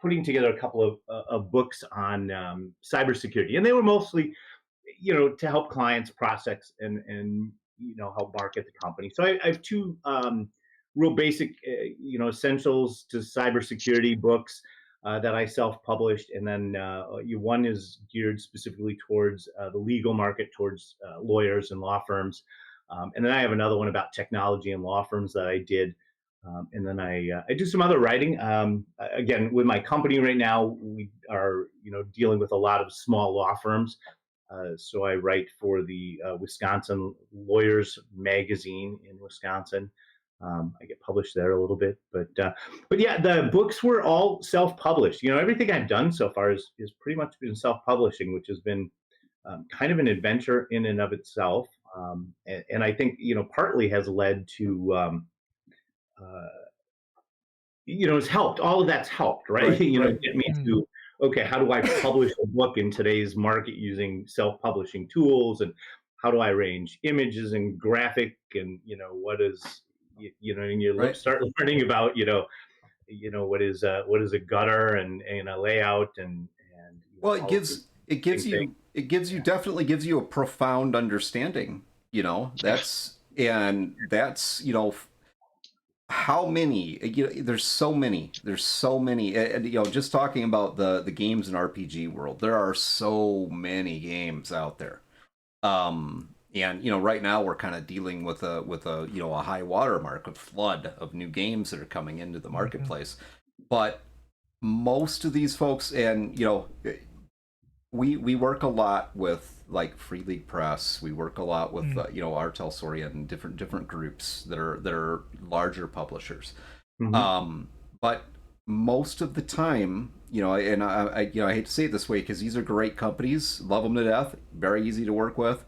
putting together a couple of books on cybersecurity, and they were mostly, to help clients process and help market the company. So I have two real basic, essentials to cybersecurity books that I self-published, and then one is geared specifically towards the legal market, towards lawyers and law firms, and then I have another one about technology and law firms that I did. And then I do some other writing. Again, with my company right now, we are dealing with a lot of small law firms. So I write for the Wisconsin Lawyers Magazine in Wisconsin. I get published there a little bit, but yeah, the books were all self-published. Everything I've done so far is pretty much been self-publishing, which has been kind of an adventure in and of itself. And I think partly has led to it's helped. All of that's helped, right? Get me to, okay, how do I publish a book in today's market using self-publishing tools, and how do I arrange images and graphic, and what is and you start learning about what is a gutter and a layout, and well, it definitely gives you a profound understanding. That's how many, there's so many, and just talking about the games and RPG world, there are so many games out there. And right now we're kind of dealing with a high watermark, a flood of new games that are coming into the marketplace. But most of these folks, and we work a lot with like Free League Press. We work a lot with Artel Soria and different groups that are larger publishers. But most of the time, and I hate to say it this way because these are great companies, love them to death, very easy to work with.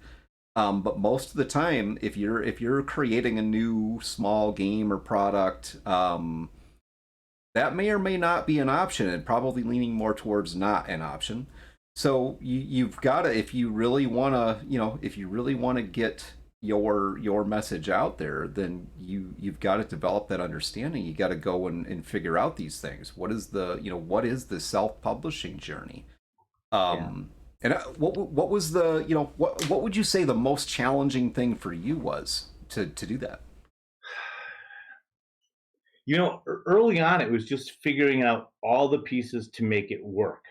But most of the time, if you're creating a new small game or product, that may or may not be an option, and probably leaning more towards not an option. So you've got to, if you really want to get your message out there, then you've got to develop that understanding. You got to go and figure out these things. What is the self-publishing journey? And what was what would you say the most challenging thing for you was to do that? Early on, it was just figuring out all the pieces to make it work.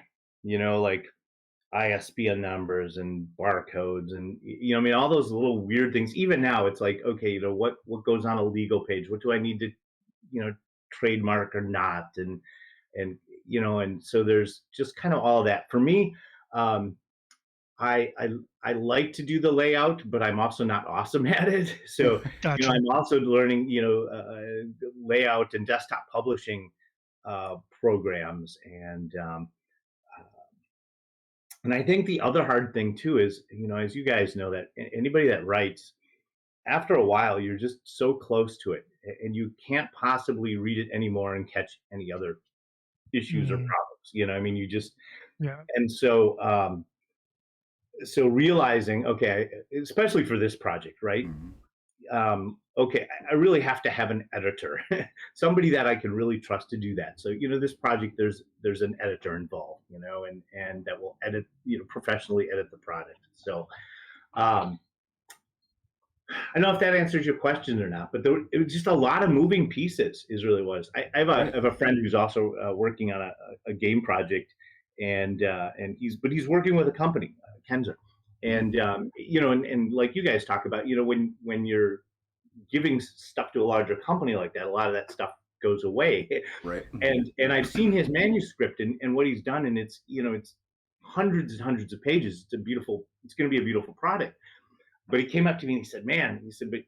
Like ISBN numbers and barcodes, and all those little weird things. Even now, it's like, okay, what goes on a legal page? What do I need to, trademark or not? And so there's just kind of all that. For me, I like to do the layout, but I'm also not awesome at it. So Gotcha. I'm also learning layout and desktop publishing programs, and I think the other hard thing too is, as you guys know, that anybody that writes, after a while, you're just so close to it, and you can't possibly read it anymore and catch any other issues or problems. I mean, you just, and so realizing, okay, especially for this project, right? Okay, I really have to have an editor, somebody that I can really trust to do that. So, this project, there's an editor involved, and that will edit, professionally edit the product. So, I don't know if that answers your question or not, but it was just a lot of moving pieces. Is really was. I have a friend who's also working on a game project, and he's working with a company, Kenzer, and and like you guys talk about, when you're giving stuff to a larger company like that, a lot of that stuff goes away. Right. And I've seen his manuscript and what he's done, and it's it's hundreds and hundreds of pages. It's going to be a beautiful product. But he came up to me and he said, "Man," he said, "but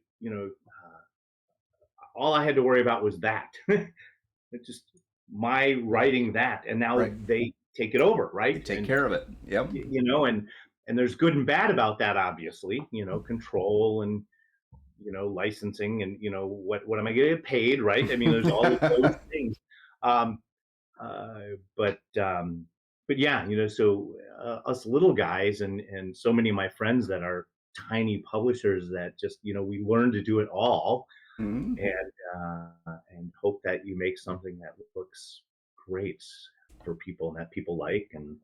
all I had to worry about was that." It's just my writing that, and now they take it over, right? Take care of it. Yep. And there's good and bad about that, obviously. Control and licensing, and what am I going to get paid, right? I mean, there's all of those things. But yeah, so us little guys, and so many of my friends that are tiny publishers that just, we learn to do it all, Mhm. and hope that you make something that looks great for people and that people like. And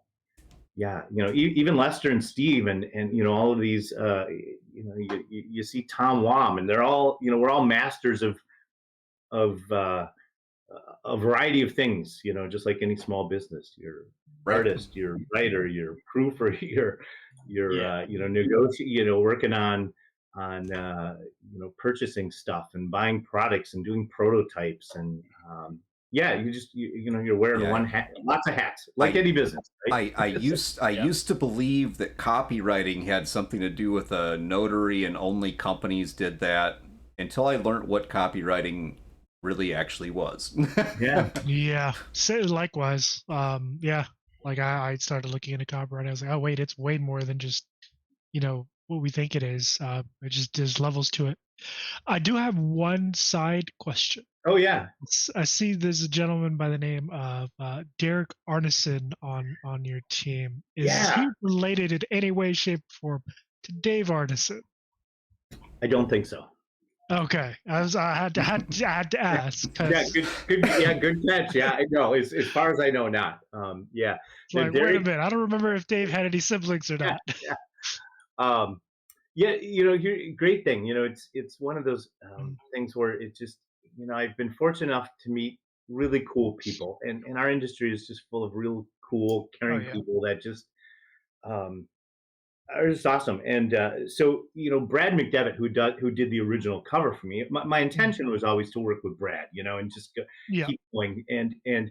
yeah, even Lester and Steve and all of these, you see Tom Wam, and they're all, we're all masters of a variety of things, just like any small business. You're Right. artist, you're writer, you're proofer, you're Yeah. working on purchasing stuff and buying products and doing prototypes. And yeah, you're wearing Yeah. one hat, lots of hats, like any business, right? I used to believe that copywriting had something to do with a notary and only companies did that, until I learned what copywriting really actually was. Yeah. Yeah, so likewise. Yeah, like I started looking into copyright. I was like, oh wait, it's way more than just what we think it is. It just there's levels to it. I do have one side question. Oh yeah. I see there's a gentleman by the name of Derek Arneson on your team. Is Yeah. he related in any way, shape, or form to Dave Arneson? I don't think so. Okay, I had to ask. Yeah, good catch. Yeah, I know. As far as I know, not. Yeah. Like, Derek, wait a minute, I don't remember if Dave had any siblings or yeah, not. yeah. Yeah, great thing. It's one of those things where it just, I've been fortunate enough to meet really cool people, and our industry is just full of real cool, caring yeah. people that just are just awesome. And so, Brad McDevitt, who did the original cover for me, my intention was always to work with Brad, and just Yeah. keep going. And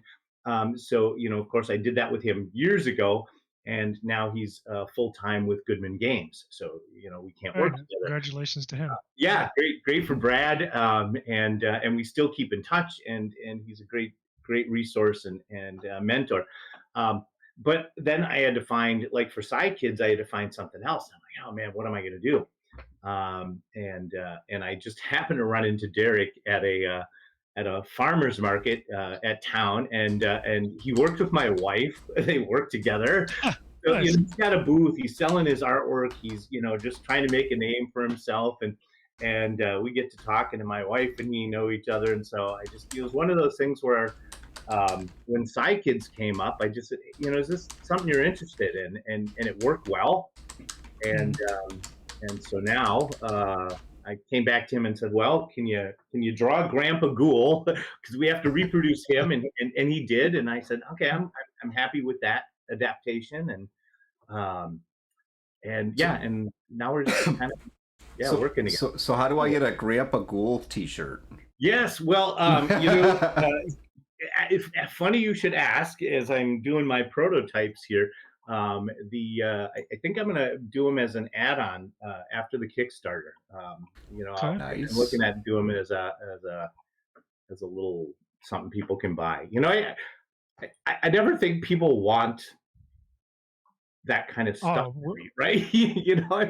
so, of course, I did that with him years ago, and now he's full time with Goodman Games. So, we can't All work right, together. congratulations to him. Yeah, great for Brad. And we still keep in touch, and he's a great resource and mentor. But then I had to find, like, for Side Kids, I had to find something else. I'm like, oh man, what am I going to do? And I just happened to run into Derek at a farmer's market at town, and he worked with my wife. They worked together. So, Nice. he's got a booth. He's selling his artwork. He's just trying to make a name for himself, and we get to talking, and my wife and he know each other. And so it was one of those things where when Side Kids came up, I just said, is this something you're interested in? And it worked well. And so now I came back to him and said, well, can you draw Grandpa Ghoul, because we have to reproduce him, and he did. And I said, okay, I'm happy with that adaptation. And yeah, and now we're just kind of working together. So how do I get a Grandpa Ghoul T-shirt? Yes, well, it's funny you should ask, as I'm doing my prototypes here. I think I'm going to do them as an add-on after the Kickstarter. Nice. I'm looking at doing them as a little something people can buy. I never think people want that kind of stuff, right?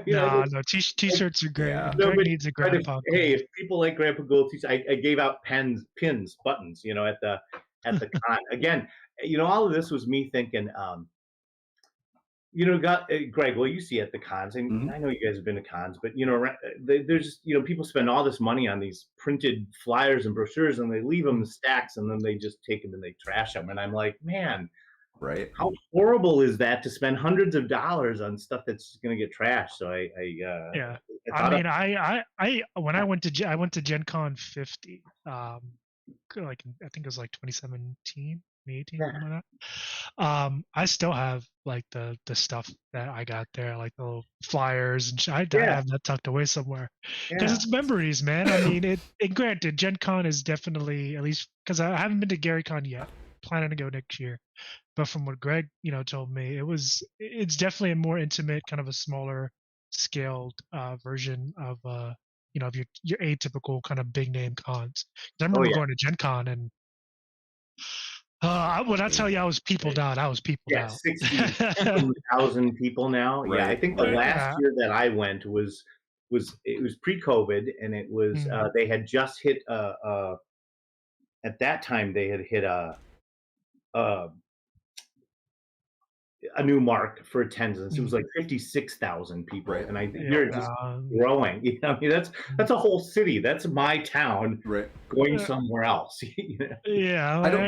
No, t-shirts are great. Yeah. Greg needs a Grandpa. Hey, if people like Grandpa Ghoul t-shirts, I gave out pins, buttons, at the con. Again, all of this was me thinking, Greg, well, you see at the cons, and I know you guys have been to cons, but there's just, people spend all this money on these printed flyers and brochures, and they leave them in stacks, and then they just take them and they trash them. And I'm like, man, right? How horrible is that, to spend hundreds of dollars on stuff that's going to get trashed? So yeah. When I went to Gen Con 50, like I think it was like 2017, 2018, something like that. I still have like the stuff that I got there, like the little flyers and I have that tucked away somewhere because it's memories, man. I mean, it granted, Gen Con is definitely, at least because I haven't been to Gary Con yet, planning to go next year. But from what Greg, told me, it's definitely a more intimate, kind of a smaller scaled version of of your atypical kind of big name cons. I remember going to Gen Con and when I tell you I was peopled out, I was peopled out. 60,000 people now. Right. Yeah, I think the last year that I went was pre-COVID, and it was they had just hit at that time they had hit a new mark for attendance. It was like 56,000 people, Right. and I Yeah, they're just growing. You know, I mean, that's a whole city. That's my town Right. going somewhere else. You know? yeah. I don't.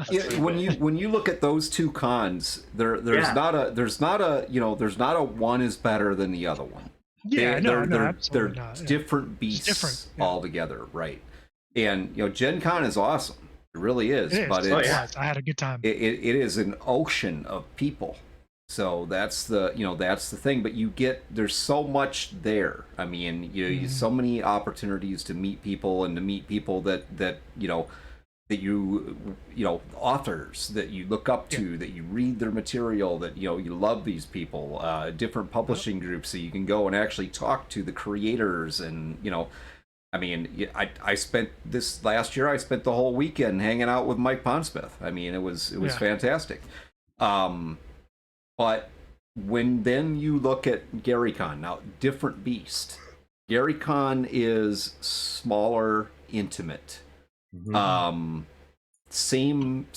pretty When you look at those two cons, there's Yeah. not a there's not a one is better than the other one. Yeah, no, they're absolutely not. Yeah. different beasts different, yeah. altogether, right? And Gen Con is awesome. It really is, It is. but It it's was. I had a good time. it is an ocean of people. So that's the thing. But there's so much there. I mean, so many opportunities to meet people and to meet people that authors that you look up to, that you read their material, that you love these people, different publishing groups, so you can go and actually talk to the creators. And I mean, I spent this last year, I spent the whole weekend hanging out with Mike Pondsmith. I mean, it was fantastic. But when then you look at GaryCon, now different beast. GaryCon is smaller, intimate. Same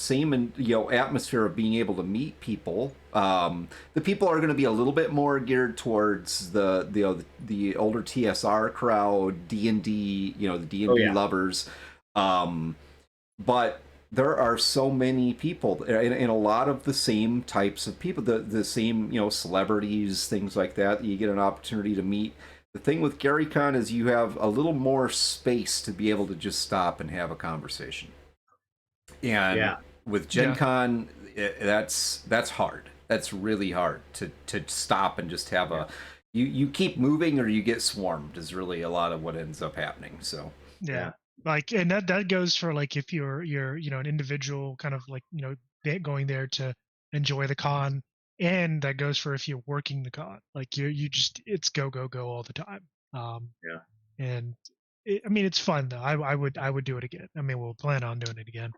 atmosphere of being able to meet people. The people are going to be a little bit more geared towards the older TSR crowd, D&D, the D&D lovers. But there are so many people, and a lot of the same types of people, the same celebrities, things like that. You get an opportunity to meet. The thing with GaryCon is you have a little more space to be able to just stop and have a conversation. And with Gen Con, that's hard. That's really hard to stop and just have you keep moving or you get swarmed is really a lot of what ends up happening. So like, and that goes for like if you're an individual kind of like going there to enjoy the con, and that goes for if you're working the con. Like you just it's go all the time. And I mean it's fun though. I would do it again. I mean we'll plan on doing it again.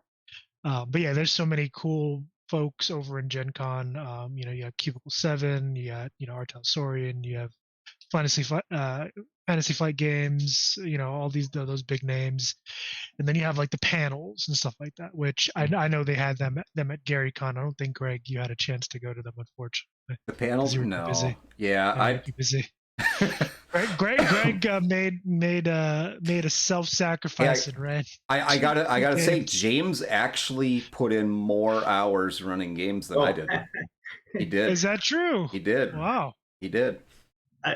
But yeah, there's so many cool folks over in Gen Con. You have Cubicle 7, you got Artel Saurian, you have Fantasy Flight Games, all those big names, and then you have like the panels and stuff like that, which I know they had them at GaryCon. I don't think Greg, you had a chance to go to them, unfortunately. The panels, no, busy. I too busy. Greg made a self-sacrifice and ran. I gotta say, James actually put in more hours running games than I did. He did. Is that true? He did. Wow. He did.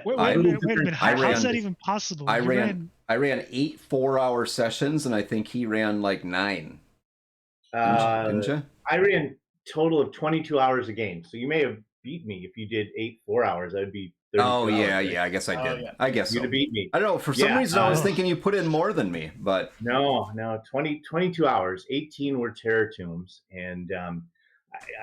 Wait a minute. How's that even possible? I ran 8 4-hour sessions, and I think he ran like 9. Didn't you? I ran total of 22 hours a game, so you may have beat me if you did 8 4 hours. That'd be 32 hours, right? I guess I did. I guess you'd have beat me. I don't know. For some reason, I was thinking you put in more than me, but no, 22 hours. 18 were Terror Tombs, and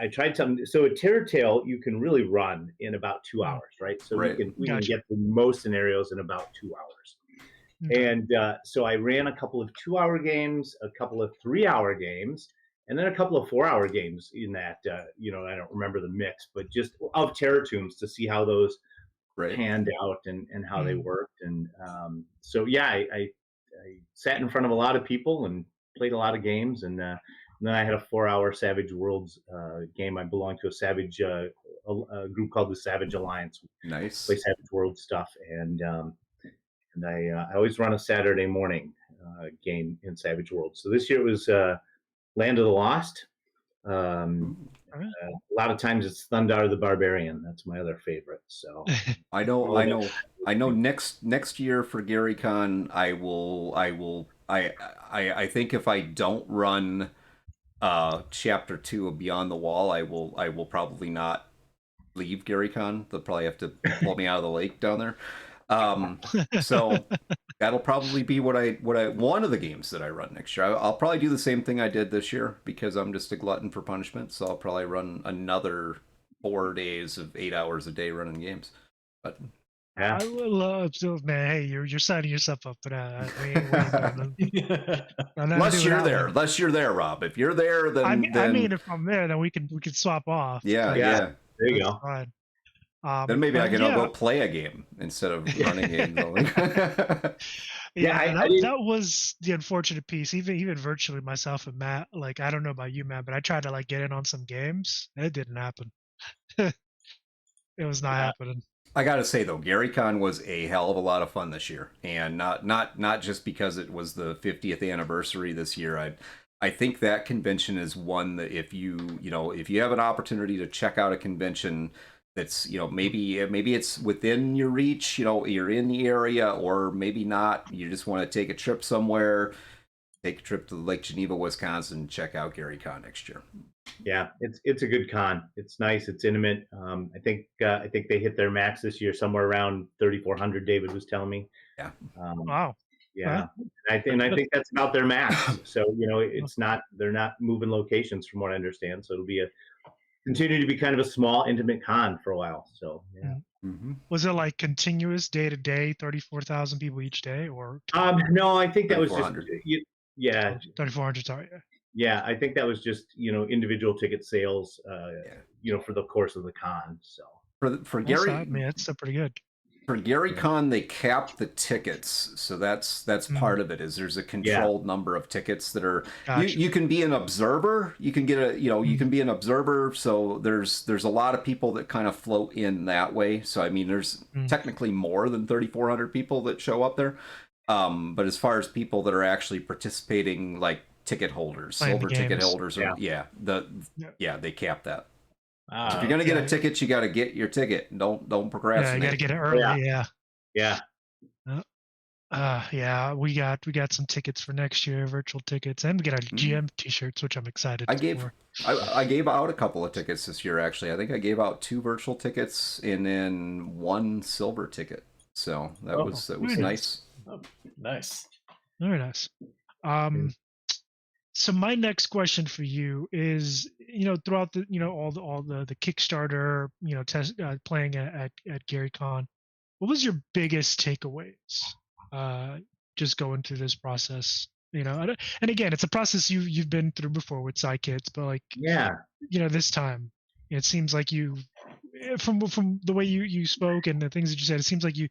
I tried something. So a Terror Tale you can really run in about 2 hours, right? So we can get through most scenarios in about 2 hours. And so I ran a couple of 2-hour games, a couple of 3-hour games, and then a couple of 4-hour games in that. I don't remember the mix, but just of Terror Tombs to see how those panned out and how they worked. And so I sat in front of a lot of people and played a lot of games, and then I had a 4-hour Savage Worlds game. I belong to a Savage a group called the Savage Alliance. Nice. Play Savage Worlds stuff, and I always run a Saturday morning game in Savage Worlds. So this year it was Land of the Lost. A lot of times it's Thundar the Barbarian. That's my other favorite. So I know. Next year for GaryCon, I think if I don't run Chapter 2 of Beyond the Wall, I will probably not leave GaryCon. They'll probably have to pull me out of the lake down there. So that'll probably be what I one of the games that I run next year. I'll probably do the same thing I did this year because I'm just a glutton for punishment. So I'll probably run another 4 days of 8 hours a day running games. But I would love to, man. Hey, you're signing yourself up for that. Unless you're there, Rob. If you're there, then I mean, if I'm there, then we can swap off. Yeah. There you go. Fine. Then maybe I can go play a game instead of running games. That was the unfortunate piece. Even virtually myself and Matt. Like I don't know about you, Matt, but I tried to like get in on some games. And it didn't happen. It was not happening. I gotta say though, GaryCon was a hell of a lot of fun this year, and not just because it was the 50th anniversary this year. I think that convention is one that if you have an opportunity to check out a convention that's maybe it's within your reach, you're in the area, or maybe not, you just want to take a trip somewhere, take a trip to Lake Geneva, Wisconsin, and check out GaryCon next year. Yeah, it's a good con. It's nice. It's intimate. I think they hit their max this year somewhere around 3,400. David was telling me. Yeah. Wow. Yeah, I think that's about their max. So it's not, they're not moving locations from what I understand. So it'll be continue to be kind of a small, intimate con for a while. So yeah. Mm-hmm. Was it like continuous day to day, 34,000 people each day, or? No, I think that was just 3,400. Sorry. Yeah, I think that was just individual ticket sales, for the course of the con. So for Gary, I mean, it's pretty good. For GaryCon, they cap the tickets, so that's part of it. Is there's a controlled number of tickets that are you can be an observer. You can get you can be an observer. So there's a lot of people that kind of float in that way. So I mean, there's technically more than 3,400 people that show up there. But as far as people that are actually participating, like ticket holders, silver ticket holders, they cap that. So if you're gonna get a ticket, you got to get your ticket. Don't procrastinate. Yeah, you got to get it early. Yeah. We got some tickets for next year, virtual tickets, and we got our GM T-shirts, which I'm excited. I gave out a couple of tickets this year. Actually, I think I gave out 2 virtual tickets and then 1 silver ticket. So that was nice. Oh, nice. Very nice. So my next question for you is, throughout the, all the Kickstarter, test playing at GaryCon, what was your biggest takeaways? Just going through this process, and again, it's a process you've been through before with Sidekits, but like, this time, it seems like you, from the way you spoke and the things that you said, it seems like you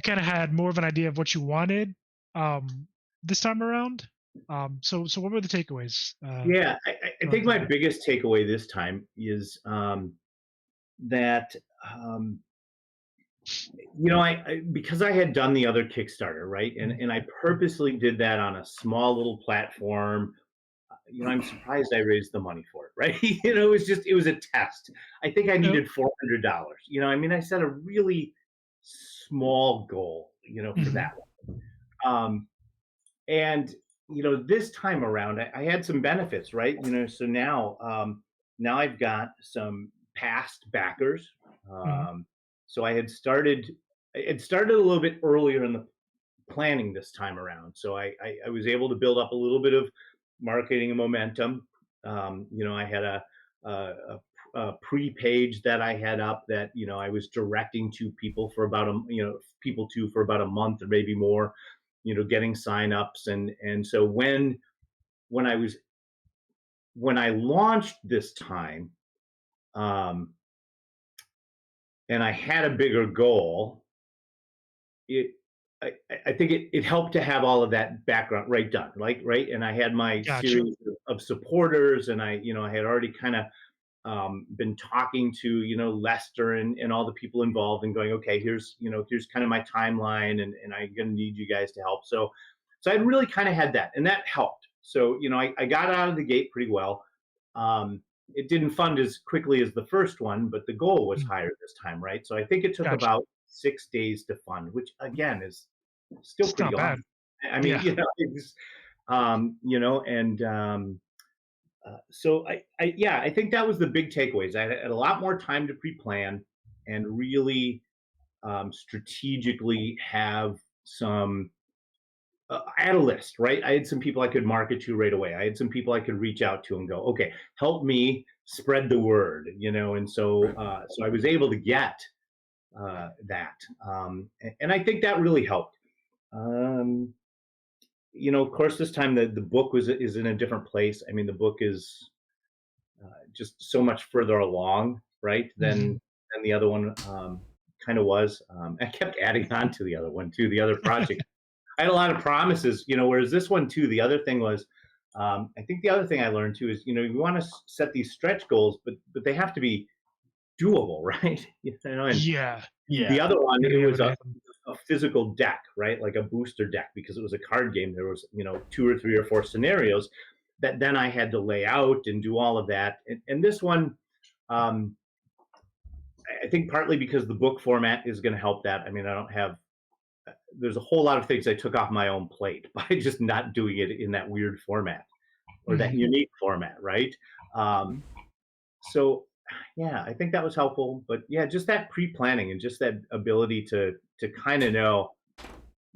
kind of had more of an idea of what you wanted this time around. So what were the takeaways? I think my biggest takeaway this time is that because I had done the other Kickstarter, right, and I purposely did that on a small little platform. I'm surprised I raised the money for it, right? It was a test. I think I needed $400. I set a really small goal, for that one. And this time around, I had some benefits, right? So now I've got some past backers. So I had started a little bit earlier in the planning this time around. So I was able to build up a little bit of marketing and momentum. I had a pre-page that I had up that I was directing to people for about a month or maybe more. Getting signups, and so when I launched this time, and I had a bigger goal, I think it helped to have all of that background done, right, and I had my series of supporters, and I had already kind of been talking to Lester and all the people involved and going, okay, here's kind of my timeline, and I'm going to need you guys to help. So I really kind of had that, and that helped. So I got out of the gate pretty well. It didn't fund as quickly as the first one, but the goal was higher this time, right? So I think it took about 6 days to fund, which again is still pretty awesome. I mean, so I think that was the big takeaways. I had a lot more time to pre-plan and really strategically have some. I had a list, right? I had some people I could market to right away. I had some people I could reach out to and go, okay, help me spread the word, And so so I was able to get that, and I think that really helped. Of course, this time the book is in a different place. I mean, the book is just so much further along, right, than the other one kind of was. I kept adding on to the other one too, the other project. I had a lot of promises, whereas this one too, the other thing was, I think the other thing I learned too is, you want to set these stretch goals, but they have to be doable, right? And Yeah. the other one, Getting it able was to hit them. a physical deck, right? Like a booster deck, because it was a card game. There was, 2 or 3 or 4 scenarios that then I had to lay out and do all of that. And this one, um, I think partly because the book format is going to help that. I mean, I don't have, there's a whole lot of things I took off my own plate by just not doing it in that weird format or that Mhm. unique format, right? Um, so yeah, I think that was helpful. But yeah, just that pre-planning and just that ability to kind of know,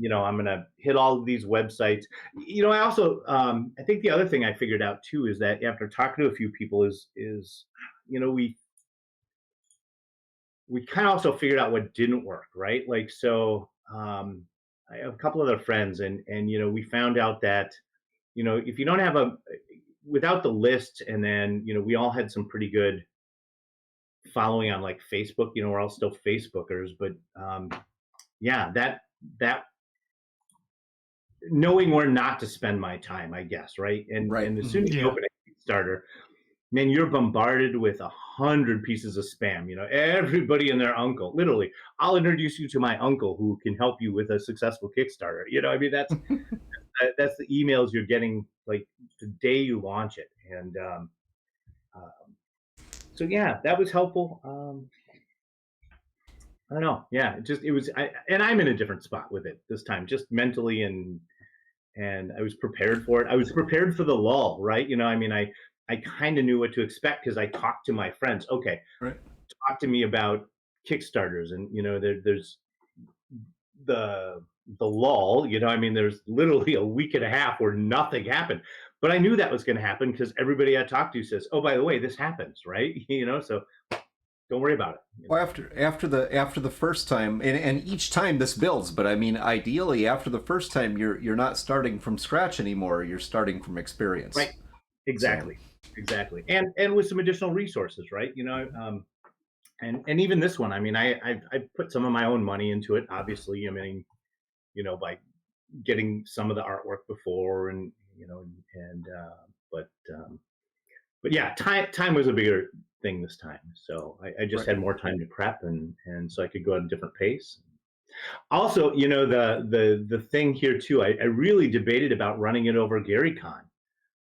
I'm gonna hit all of these websites. I also I think the other thing I figured out too is that after talking to a few people is we kind of also figured out what didn't work, right? Like so I have a couple other friends and we found out that if you don't have a without the list and then we all had some pretty good following on like Facebook. We're all still Facebookers, but yeah, that knowing where not to spend my time, I guess, right? And as soon as you Yeah. open a Kickstarter, man, you're bombarded with 100 pieces of spam. Everybody and their uncle. Literally, I'll introduce you to my uncle who can help you with a successful Kickstarter. I mean, that's the emails you're getting like the day you launch it, and so yeah, that was helpful. I don't know. Yeah, it was, and I'm in a different spot with it this time, just mentally and I was prepared for it. I was prepared for the lull, right? I mean, I kind of knew what to expect because I talked to my friends. Okay, Right. talk to me about Kickstarters, and there's the lull. I mean, there's literally a week and a half where nothing happened, but I knew that was going to happen because everybody I talked to says, "Oh, by the way, this happens," right? So don't worry about it. Well, after the first time, and each time this builds, but I mean, ideally, after the first time, you're not starting from scratch anymore. You're starting from experience. Right. Exactly. Exactly. And with some additional resources, right? And even this one, I mean, I put some of my own money into it. Obviously, I mean, by getting some of the artwork before, and and but yeah, time was a bigger thing this time. So I just Right. had more time to prep, and so I could go at a different pace. Also, the thing here too, I really debated about running it over GaryCon.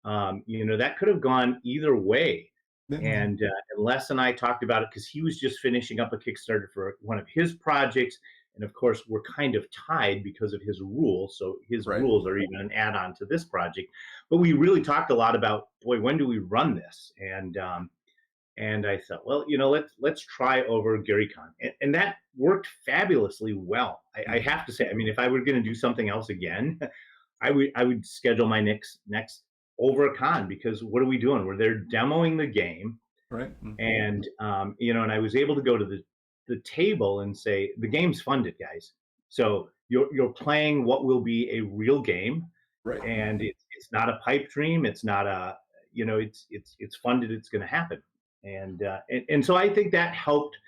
That could have gone either way. And Les and I talked about it because he was just finishing up a Kickstarter for one of his projects. And of course, we're kind of tied because of his rules. So his Right. rules are even an add on to this project. But we really talked a lot about, boy, when do we run this? And I thought, well, let's try over GaryCon, and that worked fabulously well. I have to say, I mean, if I were going to do something else again, I would schedule my next over a con, because what are we doing? We're there demoing the game, Right. and and I was able to go to the table and say the game's funded, guys. So you're playing what will be a real game, Right. and it's not a pipe dream. It's not a it's funded. It's going to happen, and so I think that helped.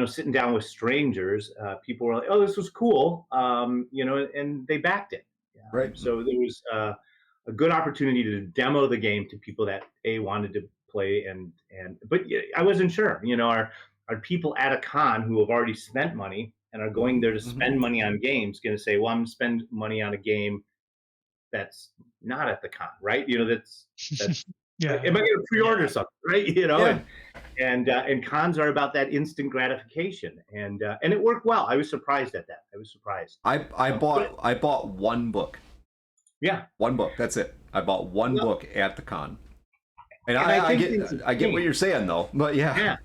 Sitting down with strangers, people were like, "Oh, this was cool," and they backed it. Right. So there was a good opportunity to demo the game to people that wanted to play, but I wasn't sure. Are people at a con who have already spent money and are going there to spend money on games going to say, "Well, I'm going to spend money on a game that's not at the con," right? That's Yeah. am I going to pre-order something, right? Yeah. And cons are about that instant gratification, and it worked well. I was surprised at that. I was surprised. I bought one book. Yeah, One book. That's it. I bought one Well, book at the con. And and I think get things have I get what changed. you're saying though. But yeah. Yeah.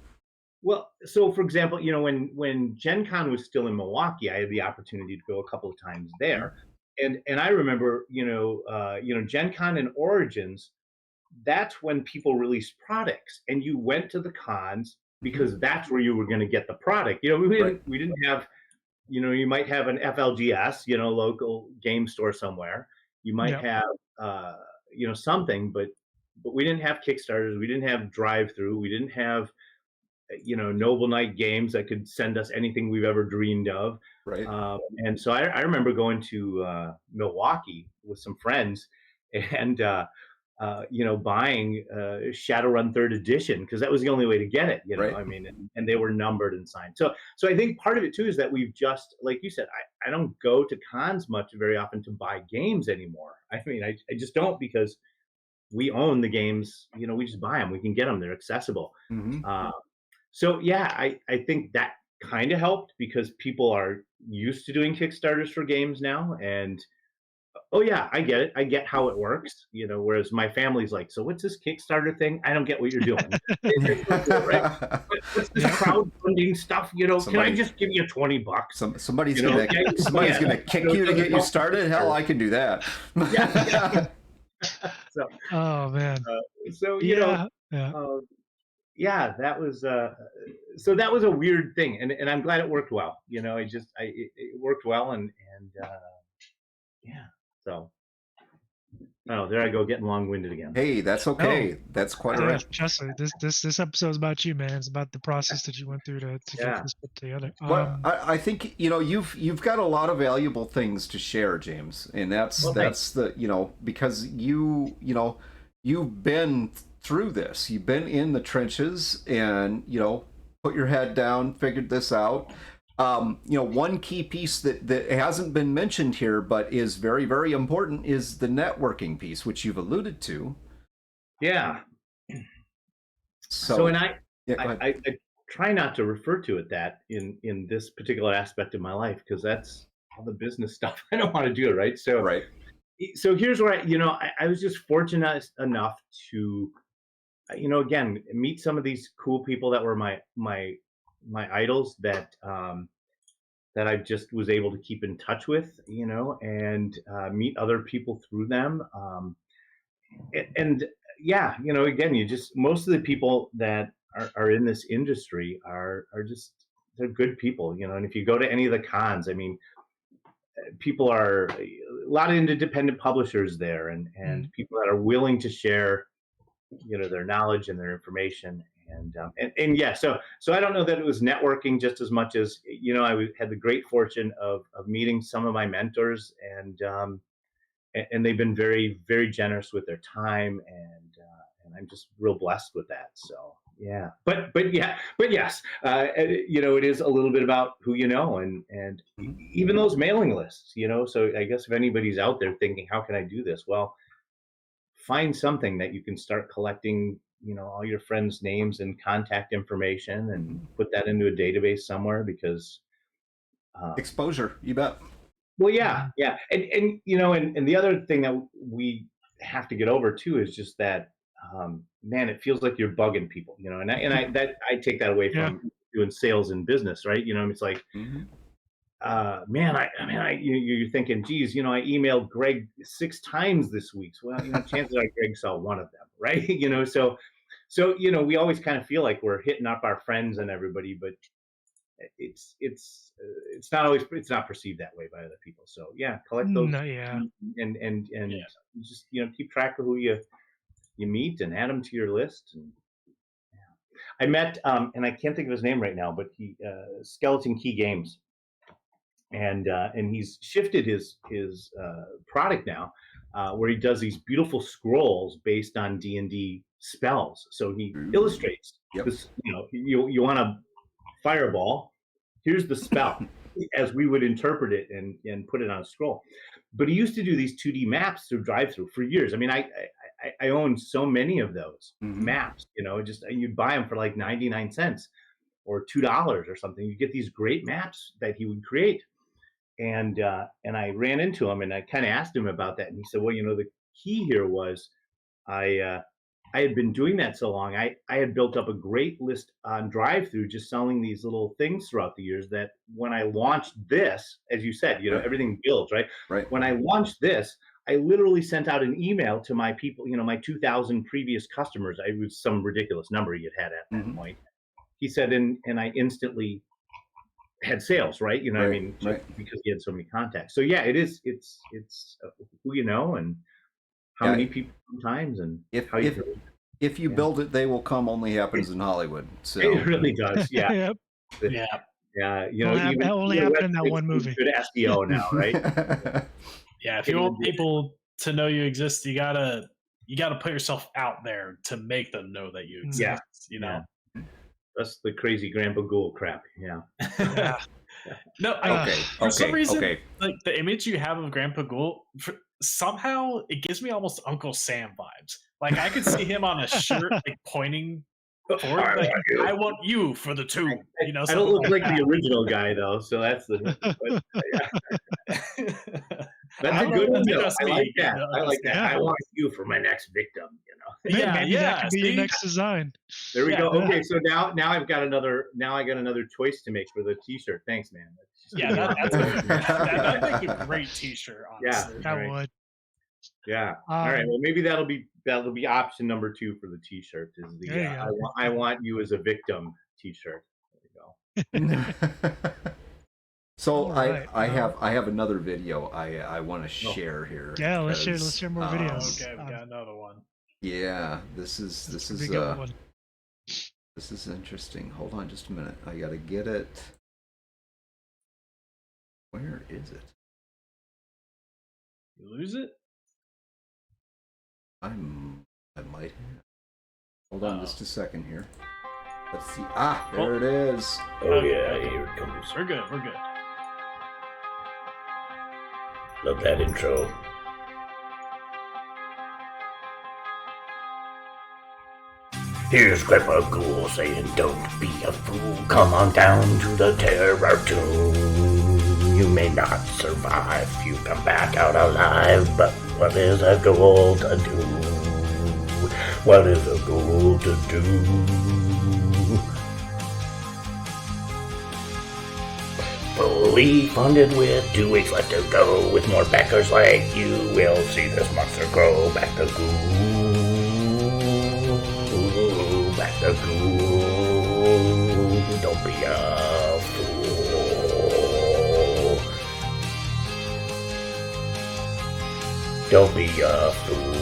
Well, so for example, when Gen Con was still in Milwaukee, I had the opportunity to go a couple of times there, and I remember, Gen Con and Origins. That's when people released products, and you went to the cons because that's where you were going to get the product. We didn't have, you might have an FLGS, local game store somewhere. You might Yeah. have, something, but we didn't have Kickstarters. We didn't have drive through. We didn't have, Noble Knight Games that could send us anything we've ever dreamed of. Right. And so I remember going to Milwaukee with some friends, and buying Shadowrun Third Edition because that was the only way to get it. Right. I mean, and they were numbered and signed. So I think part of it too is that we've just, like you said, I don't go to cons very often to buy games anymore. I mean, I just don't because we own the games. We just buy them. We can get them. They're accessible. Mm-hmm. So yeah, I think that kind of helped because people are used to doing Kickstarters for games now, and oh yeah, I get it. I get how it works. Whereas my family's like, so what's this Kickstarter thing? I don't get what you're doing. Right? What's this crowdfunding stuff? Can I just give you $20? Somebody's gonna kick you to get you started. Hell, I can do that. Yeah. So, oh man. That was so that was a weird thing, and I'm glad it worked well. It worked well, and yeah. So, there I go, getting long-winded again. Hey, that's okay. That's quite all right. Trust me, this episode is about you, man. It's about the process that you went through to get this put together. Well, I think you've got a lot of valuable things to share, James, and that's the because you've been through this. You've been in the trenches, and put your head down, figured this out. One key piece that hasn't been mentioned here, but is very, very important, is the networking piece, which you've alluded to. Yeah. So and I try not to refer to it that in this particular aspect of my life, because that's all the business stuff. I don't want to do it, right? So right. So here's where I was just fortunate enough to, again, meet some of these cool people that were my idols that I just was able to keep in touch with, and meet other people through them. And yeah, again, most of the people that are in this industry are just, they're good people, and if you go to any of the cons, I mean, people are a lot of independent publishers there, and people that are willing to share, their knowledge and their information. And yeah, so I don't know that it was networking just as much as, I had the great fortune of meeting some of my mentors, and they've been very, very generous with their time, and I'm just real blessed with that. So yeah, but yes, it is a little bit about who you know, and even those mailing lists, So I guess if anybody's out there thinking, how can I do this? Well, find something that you can start collecting, all your friends' names and contact information, and put that into a database somewhere, because exposure, you bet. Well, yeah, and the other thing that we have to get over too is just that, man, it feels like you're bugging people, and I take that away from doing sales and business, right? It's like, man, you're thinking, geez, I emailed Greg 6 times this week. Well, chances are Greg saw one of them, right? So we always kind of feel like we're hitting up our friends and everybody, but it's not perceived that way by other people. So yeah, collect those, and just keep track of who you meet and add them to your list. And I met and I can't think of his name right now, but he Skeleton Key Games. And he's shifted his product now, where he does these beautiful scrolls based on D&D spells. So he illustrates this. You want a fireball? Here's the spell, as we would interpret it and put it on a scroll. But he used to do these 2D maps through drive-through for years. I mean, I own so many of those maps. Just you'd buy them for like 99 cents or $2 or something. You get these great maps that he would create. And I ran into him, and I kind of asked him about that, and he said, well, the key here was I had been doing that so long, I had built up a great list on drive-through, just selling these little things throughout the years, that when I launched this, as you said, everything builds, right? When I launched this, I literally sent out an email to my people, my 2,000 previous customers. It was some ridiculous number he had at that point. He said, and I instantly had sales, right? I mean, because he had so many contacts. So yeah, it's who you know, and how many people sometimes, and how you if you build it, they will come. Only happens in Hollywood. So it really does. Yeah. Yeah. Only happened in that one movie. Good SEO now, right? Yeah. If you want people to know you exist, you gotta you got to put yourself out there to make them know that you exist. Yeah. You know. Yeah. That's the crazy Grandpa Ghoul crap. Yeah. Yeah. No, for some reason, like the image you have of Grandpa Ghoul, somehow it gives me almost Uncle Sam vibes. Like I could see him on a shirt, like pointing forward, like I want you for the two. You know, I don't look like that. the original guy though, so that's the. That's a good one though. I like that. I like that. I want you for my next victim. You know. Maybe that could be your next design. There we go. Okay, so now I've got another. Now I got another choice to make for the T-shirt. Thanks, man. That'd make a great T-shirt. Honestly. Yeah, that would. Yeah. All right. Well, maybe that'll be option number 2 for the T-shirt. Is the I want you as a victim T-shirt. There you go. So right. I have another video I want to share here. Yeah, let's share more videos. Okay, we got another one. Yeah, this is interesting. Hold on just a minute. I gotta get it. Where is it? You lose it? I might have. Hold on just a second here. Let's see. There it is. Oh yeah, here it comes. We're good. Love that intro. Here's Grandpa Ghoul saying, "Don't be a fool, come on down to the Terror Tomb. You may not survive if you come back out alive, but what is a ghoul to do? What is a ghoul to do? Fully funded with 2 weeks left to go. With more backers like you, we'll see this monster grow. Back to ghoul. Back to ghoul. Don't be a fool. Don't be a fool.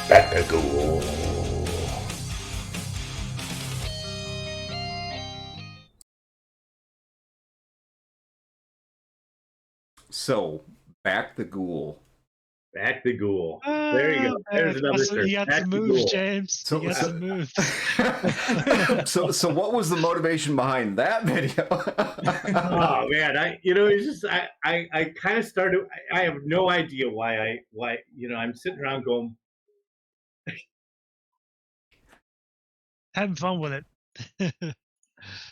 Back to ghoul. So, back the ghoul. Back the ghoul. There you go. There's another shirt. You got back some moves, James. You got some moves. So what was the motivation behind that video? Oh man, it's just I kind of started. I have no idea why I'm sitting around going, having fun with it.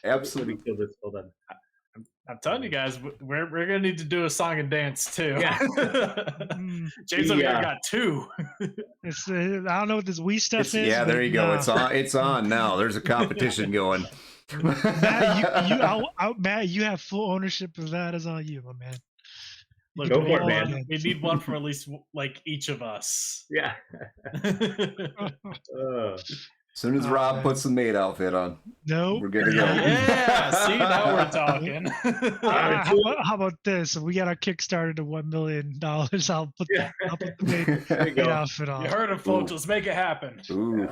Absolutely. Kill this. Hold on. I'm telling you guys, we're gonna need to do a song and dance too. Yeah. James over here got 2. It's I don't know what this Wii stuff is. Yeah, there you go. It's on now. There's a competition going. Matt, you have full ownership of that. It's on you, my man. Look, go for it, man. We need one from at least like each of us. Yeah. As soon as Rob puts the maid outfit on, we're good to go. Yeah, see, now we're talking. How about this? If we got our Kickstarter to $1 million, I'll put the maid outfit on. You heard it, folks. Let's make it happen. Ooh.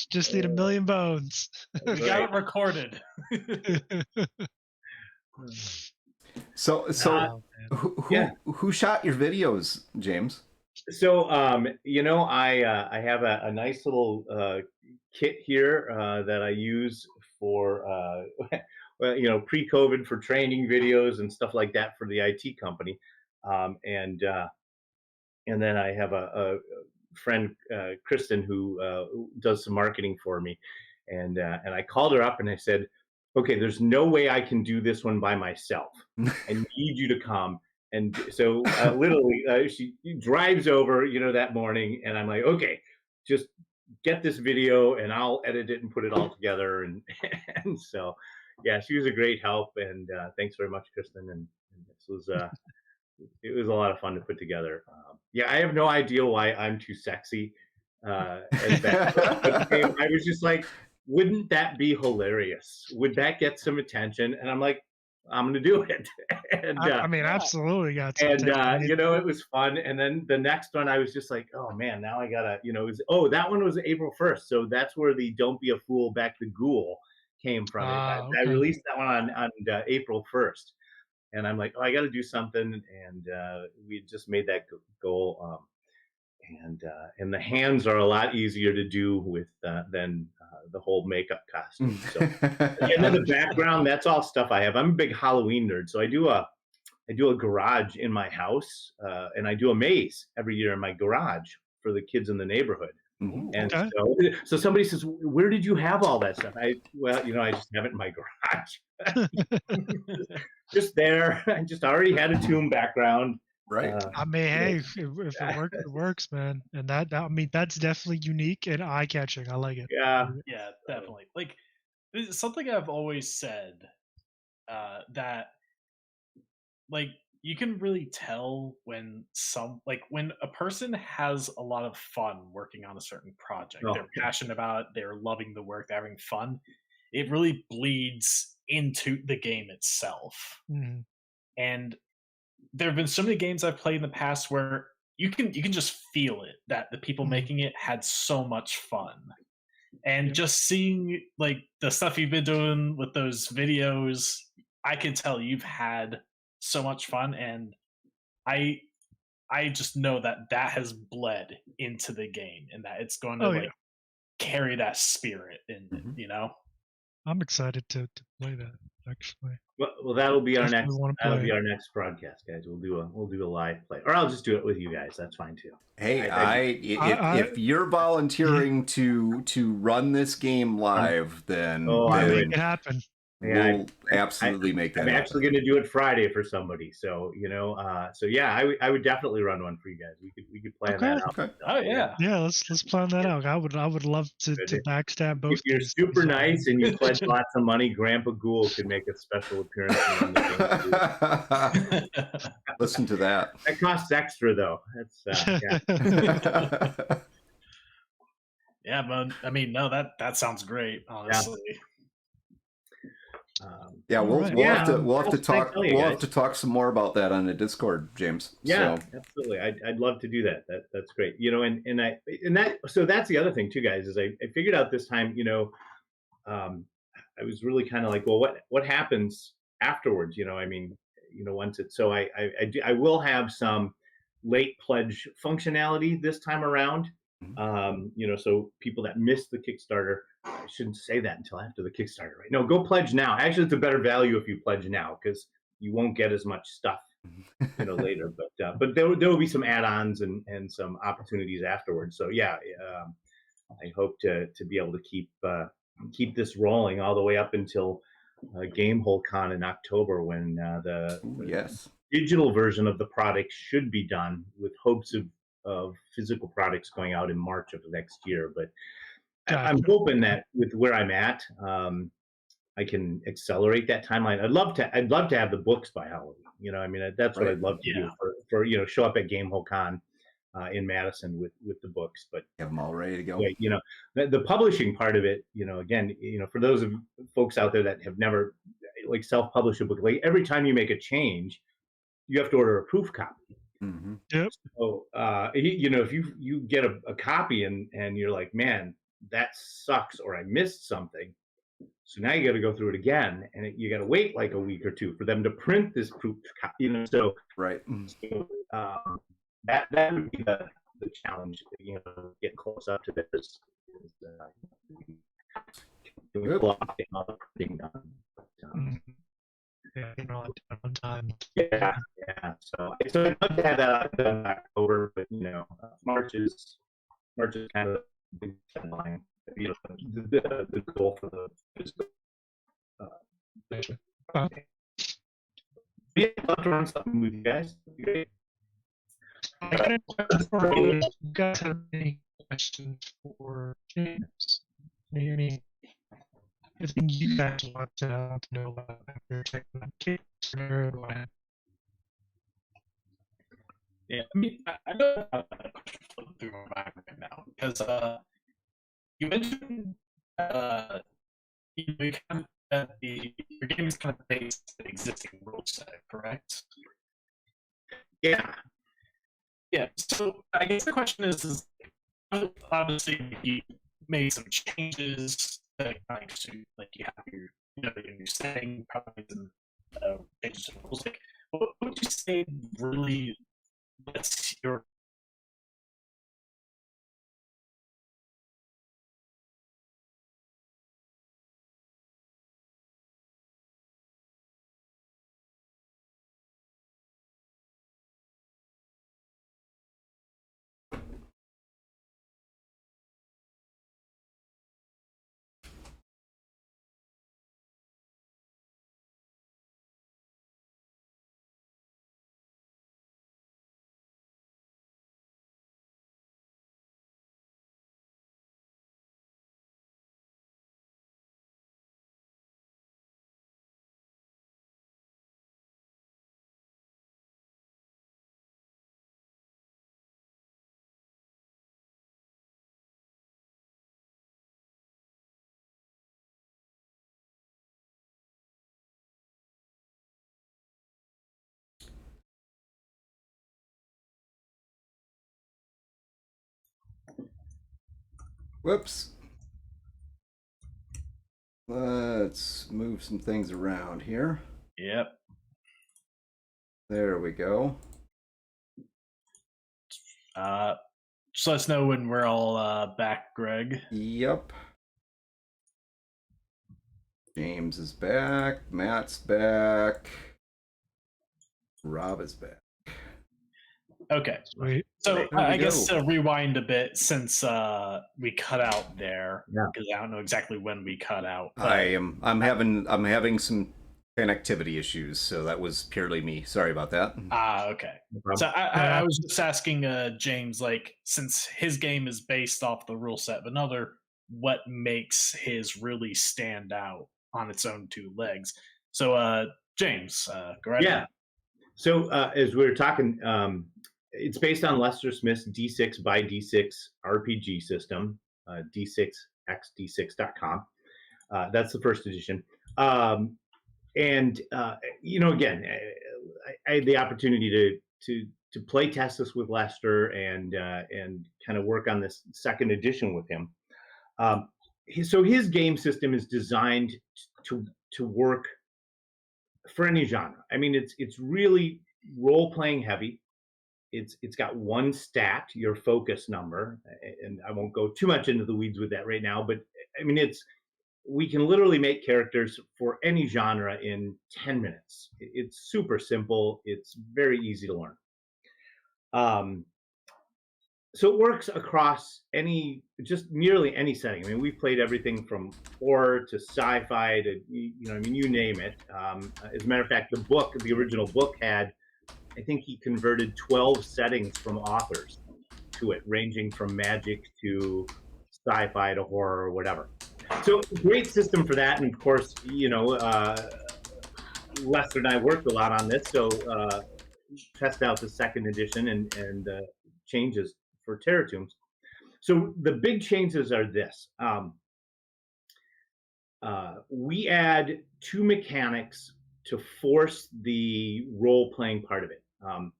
Just need 1 million bones. We got it recorded. So who shot your videos, James? So I have a nice little kit here that I use for pre-COVID for training videos and stuff like that for the IT company, and then I have a friend Kristen who does some marketing for me, and I called her up and I said, okay, there's no way I can do this one by myself. I need you to come. And so literally she drives over, that morning, and I'm like, okay, just get this video and I'll edit it and put it all together. And so, yeah, she was a great help. And thanks very much, Kristen. And this was, it was a lot of fun to put together. I have no idea why I'm too sexy as that. I was just like, wouldn't that be hilarious? Would that get some attention? And I'm like, I'm going to do it. And absolutely got some and it was fun. And then the next one I was just like, oh man, now I gotta, that one was April 1st. So that's where the Don't Be a Fool, Back the Ghoul came from. I released that one on April 1st. and I'm like, oh, I got to do something, and we had just made that goal. And the hands are a lot easier to do with than the whole makeup costume. So, and then the background, that's all stuff I have. I'm a big Halloween nerd, so I do a garage in my house, and I do a maze every year in my garage for the kids in the neighborhood. And so somebody says, "Where did you have all that stuff?" Well, I just have it in my garage, just there. I just already had a tomb background. Right. I mean, hey, if it works, it works, man. And that's definitely unique and eye-catching. I like it. Yeah, yeah, definitely. Like, this is something I've always said, that, like, you can really tell when when a person has a lot of fun working on a certain project. They're passionate about it. They're loving the work. They're having fun. It really bleeds into the game itself. Mhm. And there have been so many games I've played in the past where you can just feel it, that the people making it had so much fun. And just seeing like the stuff you've been doing with those videos, I can tell you've had so much fun, and I just know that has bled into the game, and that it's going to carry that spirit in it. I'm excited to play that, actually. Well, that'll be our next. Definitely wanna That'll play be it. our next broadcast, guys. We'll do a live play, or I'll just do it with you guys. That's fine too. Hey, if you're volunteering to run this game live, then make it happen. We'll absolutely make that I'm happen. actually going to do it Friday for somebody. So I would definitely run one for you guys. We could plan that out. Okay. Oh yeah. Yeah, let's plan that out. I would love to backstab both. If you're these super things. nice and you pledge lots of money, Grandpa Ghoul could make a special appearance on the game. Listen to that. That costs extra though. That's Yeah, but I mean, no, that sounds great, honestly. We'll have to talk. We'll have to talk some more about that on the Discord, James. Yeah, absolutely. I'd love to do that. That's great. So that's the other thing too, guys. Is I figured out this time. I was really kind of like, well, what happens afterwards? Once it. So I will have some late pledge functionality this time around. So people that missed the Kickstarter, I shouldn't say that until after the Kickstarter, right? No, go pledge now. Actually, it's a better value if you pledge now because you won't get as much stuff, later. But there will be some add-ons and some opportunities afterwards. So I hope to be able to keep this rolling all the way up until Gamehole Con in October, when the digital version of the product should be done, with hopes of physical products going out in March of the next year. But I'm hoping that with where I'm at, I can accelerate that timeline. I'd love to have the books by Halloween. That's what I'd love to do for show up at Gamehole Con in Madison with the books, but have them all ready to go. The publishing part of it, again, for those of folks out there that have never self-published a book, every time you make a change, you have to order a proof copy. Mm-hmm. Yep. So, if you get a copy and you're like, man, that sucks, or I missed something. So now you got to go through it again, and you got to wait like a week or two for them to print this proof copy. So right. So, that would be the challenge. Get close up to this. Printing done. On time. Yeah. So I'd love to have that done in October, but March is kind of the big deadline. The goal for the physical. Yeah, I'd love to run something with you guys. Great. I got a question for you. You guys have any questions for James? Anything you guys want to know about after checking out Kickstarter? Yeah, I mean, I know a question flipping through my mind right now, because you mentioned your game is kind of based on an existing rule set, correct? Yeah. Yeah. So I guess the question is obviously you made some changes that you have your new setting, probably some changes to rules. Like, what would you say really lets your Whoops. Let's move some things around here. Yep. There we go. Just let us know when we're all back, Greg. Yep. James is back. Matt's back. Rob is back. Okay. Sweet. So There we I guess go. to rewind a bit, since we cut out there, Yeah. because I don't know exactly when we cut out. but- I'm having some connectivity issues, so that was purely me. Sorry about that. Okay. No problem. So I was just asking James, like, since his game is based off the rule set of another, what makes his really stand out on its own two legs? So, James, go right Yeah. ahead. So as we were talking, it's based on Lester Smith's D6 by D6 RPG system, d6xd6.com. That's the first edition. And again, I had the opportunity to play test this with Lester and kind of work on this second edition with him. So his game system is designed to work for any genre. I mean, it's really role playing heavy. It's got one stat, your focus number, and I won't go too much into the weeds with that right now. But I mean, we can literally make characters for any genre in 10 minutes. It's super simple. It's very easy to learn. So it works across nearly any setting. I mean, we've played everything from horror to sci-fi to, you name it. As a matter of fact, the original book had, I think he converted 12 settings from authors to it, ranging from magic to sci-fi to horror or whatever. So great system for that. And of course, Lester and I worked a lot on this. So test out the second edition and changes for Terratombs. So the big changes are this. We add two mechanics to force the role-playing part of it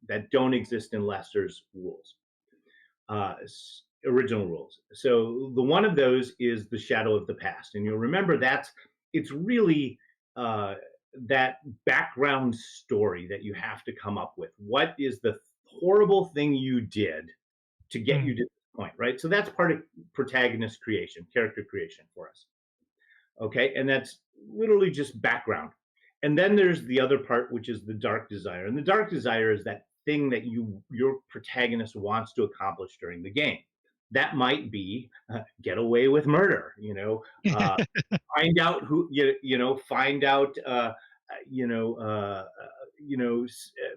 that don't exist in Lester's rules, original rules. So the one of those is the Shadow of the Past, and you'll remember it's really that background story that you have to come up with. What is the horrible thing you did to get you to this point, right? So that's part of protagonist creation, character creation for us. Okay, and that's literally just background. And then there's the other part, which is the dark desire. And the dark desire is that thing that your protagonist wants to accomplish during the game. That might be get away with murder, find out who, find out,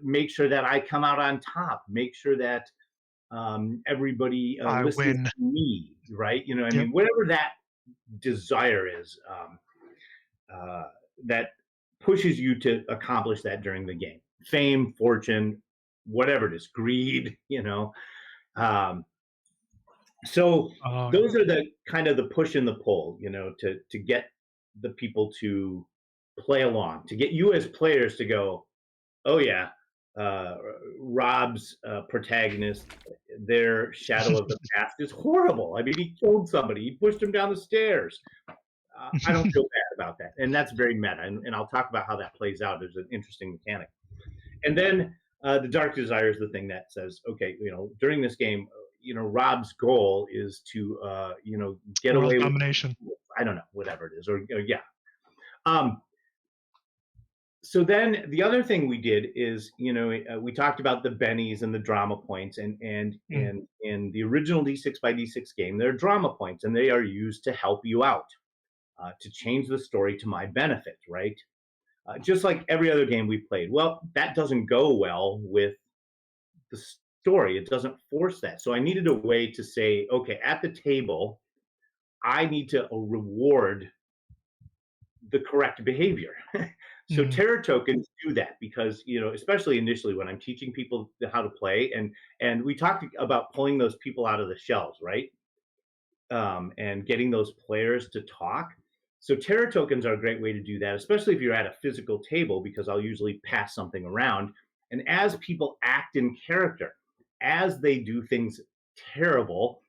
make sure that I come out on top, make sure that everybody listens win. to me, right? I Yep. mean, whatever that desire is, that pushes you to accomplish that during the game. Fame, fortune, whatever it is, greed, so those are the kind of the push and the pull, to get the people to play along, to get you as players to go, oh yeah, Rob's protagonist, their Shadow of the Past is horrible. I mean, he killed somebody, he pushed him down the stairs. I don't feel bad about that, and that's very meta, and I'll talk about how that plays out. There's an interesting mechanic. And then the dark desire is the thing that says, okay, during this game, Rob's goal is to, get World away domination. with, I don't know, whatever it is, or yeah. So then the other thing we did is, we talked about the bennies and the drama points, and in the original D6 by D6 game, there are drama points, and they are used to help you out, to change the story to my benefit, right? Just like every other game we played. Well, that doesn't go well with the story. It doesn't force that. So I needed a way to say, okay, at the table, I need to reward the correct behavior. So terror tokens do that because, especially initially when I'm teaching people how to play, and we talked about pulling those people out of the shells, right? And getting those players to talk. So terror tokens are a great way to do that, especially if you're at a physical table, because I'll usually pass something around. And as people act in character, as they do things terrible,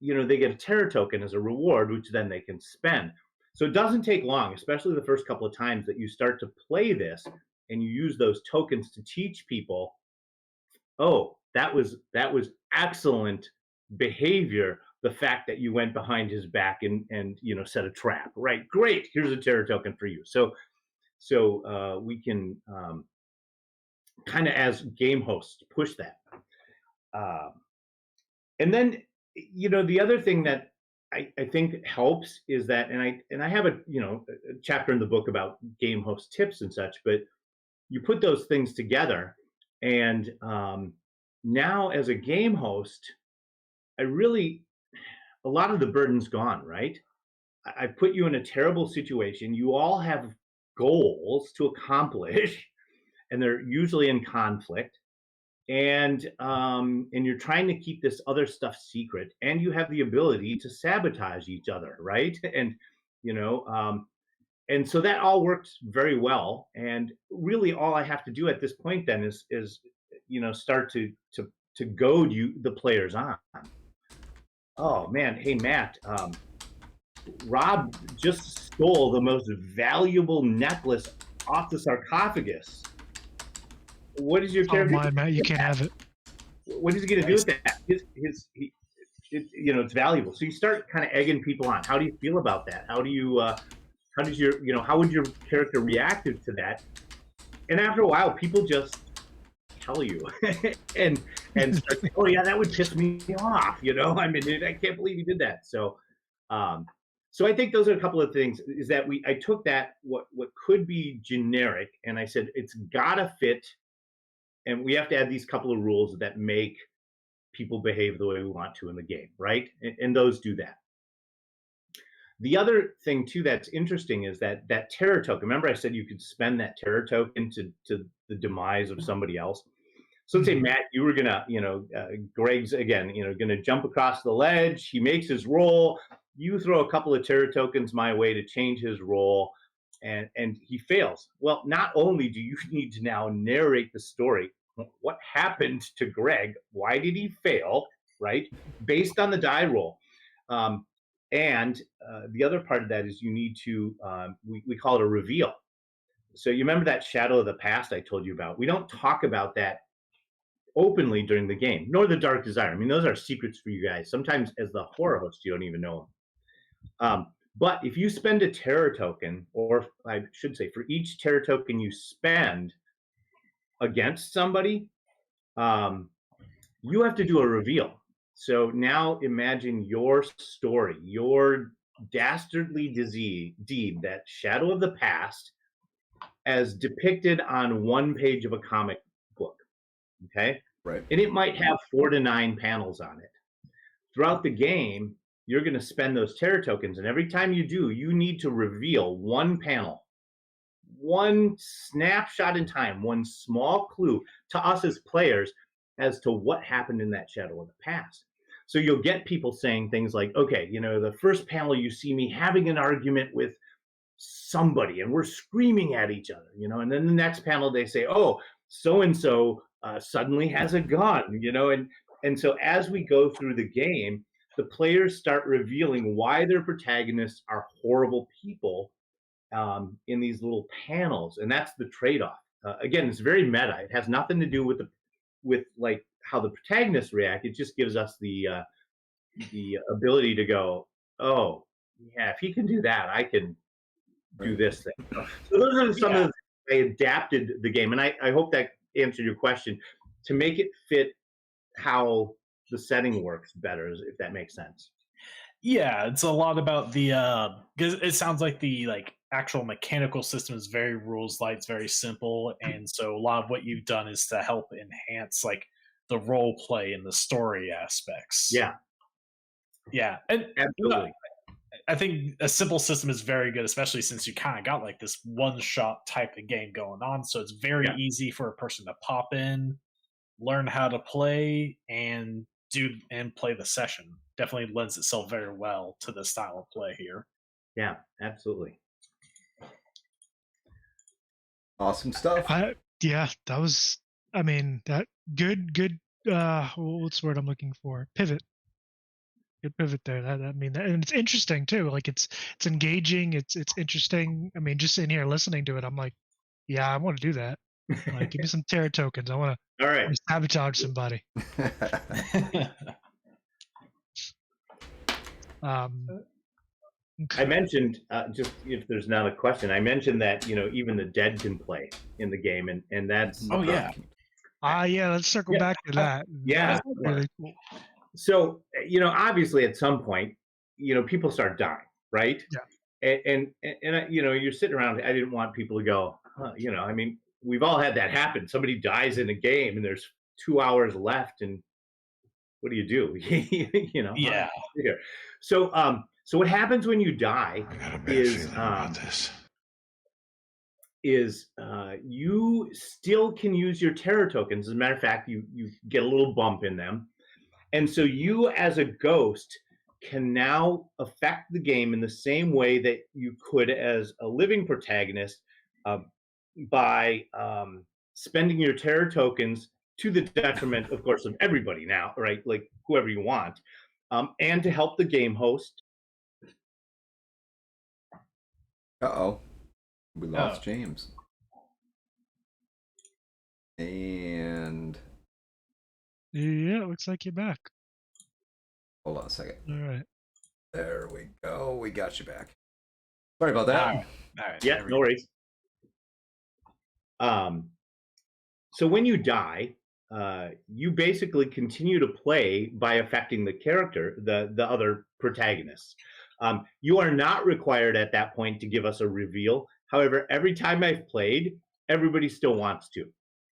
they get a terror token as a reward, which then they can spend. So it doesn't take long, especially the first couple of times that you start to play this and you use those tokens to teach people, oh, that was excellent behavior. The fact that you went behind his back and set a trap, right? Great. Here's a terror token for you. So we can kind of, as game hosts, push that. And then the other thing that I think helps is that, and I have a chapter in the book about game host tips and such, but you put those things together, and now as a game host, a lot of the burden's gone, right? I put you in a terrible situation. You all have goals to accomplish, and they're usually in conflict. And you're trying to keep this other stuff secret, and you have the ability to sabotage each other, right? And and so that all works very well. And really, all I have to do at this point then is start to goad the players on. Oh man, hey Matt, Rob just stole the most valuable necklace off the sarcophagus. What is your character? Oh my, Matt, you can't have it. What is he going to do with that? It's valuable. So you start kind of egging people on. How do you feel about that? How do you, how would your character react to that? And after a while, people just tell you and start saying, oh yeah, that would piss me off. I mean, I can't believe you did that. So I think those are a couple of things. Is that I took that what could be generic, and I said it's gotta fit, and we have to add these couple of rules that make people behave the way we want to in the game, right? And those do that. The other thing too that's interesting is that terror token. Remember, I said you could spend that terror token to the demise of somebody else. So let's say Matt, you were gonna, Greg's again, gonna jump across the ledge. He makes his roll. You throw a couple of terror tokens my way to change his roll, and he fails. Well, not only do you need to now narrate the story, what happened to Greg? Why did he fail? Right, based on the die roll. And the other part of that is you need to, we call it a reveal. So you remember that shadow of the past I told you about? We don't talk about that openly during the game, nor the dark desire. I mean, those are secrets for you guys. Sometimes as the horror host, you don't even know them. But if you spend a terror token, or I should say for each terror token you spend against somebody, you have to do a reveal. So now imagine your story, your dastardly deed, that shadow of the past, as depicted on one page of a comic book. Okay? Right. And it might have 4 to 9 panels on it. Throughout the game, you're going to spend those terror tokens, and every time you do, you need to reveal one panel, one snapshot in time, one small clue to us as players as to what happened in that shadow of the past. So you'll get people saying things like, okay, the first panel you see me having an argument with somebody and we're screaming at each other, and then the next panel they say, oh, so-and-so suddenly has a gun, and so as we go through the game, the players start revealing why their protagonists are horrible people in these little panels, and that's the trade-off. Again, it's very meta. It has nothing to do with like how the protagonists react. It just gives us the ability to go, oh yeah, if he can do that, I can do this thing. So those are some of the I adapted the game, and I hope that answered your question to make it fit how the setting works better, if that makes sense. Yeah, it's a lot about the because it sounds like the like actual mechanical system is very rules light, it's very simple, and so a lot of what you've done is to help enhance like the role play and the story aspects. Yeah, and absolutely. I think a simple system is very good, especially since you kind of got like this one-shot type of game going on. So it's very easy for a person to pop in, learn how to play, and play the session. Definitely lends itself very well to the style of play here. Yeah, absolutely. Awesome stuff. That was. I mean, that good. What's the word I'm looking for? Pivot. Good pivot there. And it's interesting too. Like it's engaging. It's interesting. I mean, just sitting here listening to it, I'm like, yeah, I want to do that. Like, give me some Terra tokens. I want to. All right. Sabotage somebody. I mentioned just if there's not a question, I mentioned that even the dead can play in the game, and that's let's circle back to that. Yeah, that's really cool. So obviously at some point people start dying, right? Yeah. And you're sitting around. I didn't want people to go, I mean, we've all had that happen. Somebody dies in a game and there's 2 hours left, and what do you do? Yeah. So what happens when you die is you still can use your Terra tokens. As a matter of fact, you get a little bump in them. And so you as a ghost can now affect the game in the same way that you could as a living protagonist by spending your Terra tokens to the detriment, of course, of everybody now, right? Like whoever you want, and to help the game host. Uh-oh. We lost James. And... yeah, it looks like you're back. Hold on a second. All right. There we go. We got you back. Sorry about that. All right. Yeah, no worries. So when you die, you basically continue to play by affecting the character, the other protagonists. You are not required at that point to give us a reveal. However, every time I've played, everybody still wants to.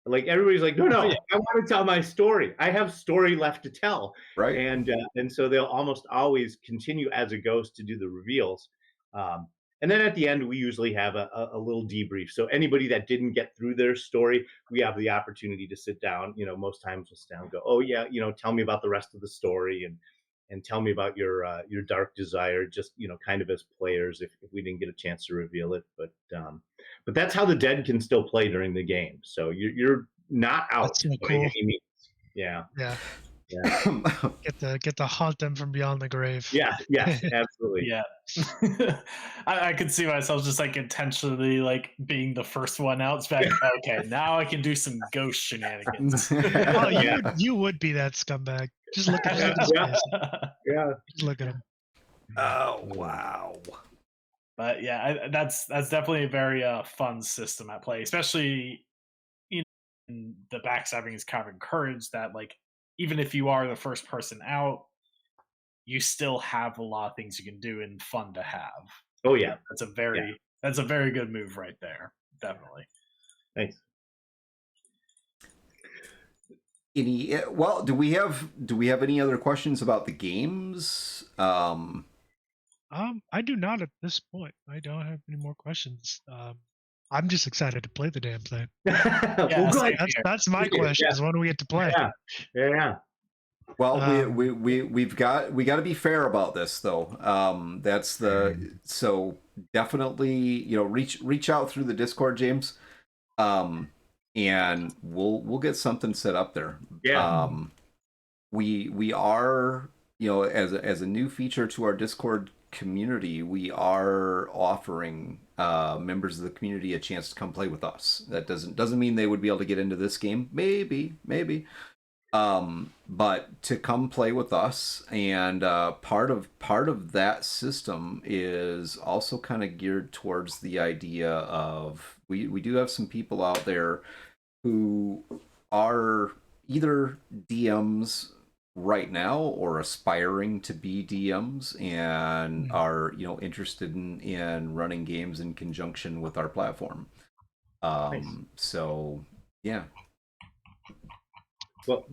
Like everybody's like, no, I want to tell my story. I have story left to tell. Right. And so they'll almost always continue as a ghost to do the reveals. And then at the end, we usually have a little debrief. So anybody that didn't get through their story, we have the opportunity to sit down. Most times we'll sit down and go, oh yeah, tell me about the rest of the story and tell me about your dark desire, just kind of as players if we didn't get a chance to reveal it. But that's how the dead can still play during the game. So you're not out. That's so cool. Yeah. Get to haunt them from beyond the grave. Yeah, absolutely. Yeah. I could see myself just like intentionally like being the first one out. It's like, okay, now I can do some ghost shenanigans. You would be that scumbag. Just look at him. Yeah. Just look at him. Oh wow. But yeah, that's definitely a very fun system at play, especially in the backstabbing is kind of encouraged that like even if you are the first person out, you still have a lot of things you can do and fun to have. Oh yeah, that's a very good move right there. Definitely. Thanks. Do we have any other questions about the games? I do not at this point. I don't have any more questions. I'm just excited to play the damn thing. That's my question. Is when do we get to play? Yeah. Well, we've got to be fair about this though. So definitely reach out through the Discord, James, and we'll get something set up there. Yeah. We are as a new feature to our Discord community, we are offering members of the community a chance to come play with us. That doesn't mean they would be able to get into this game. Maybe. But to come play with us, and part of that system is also kind of geared towards the idea of we do have some people out there who are either DMs right now or aspiring to be DMs and are interested in running games in conjunction with our platform. Nice. So yeah. Well,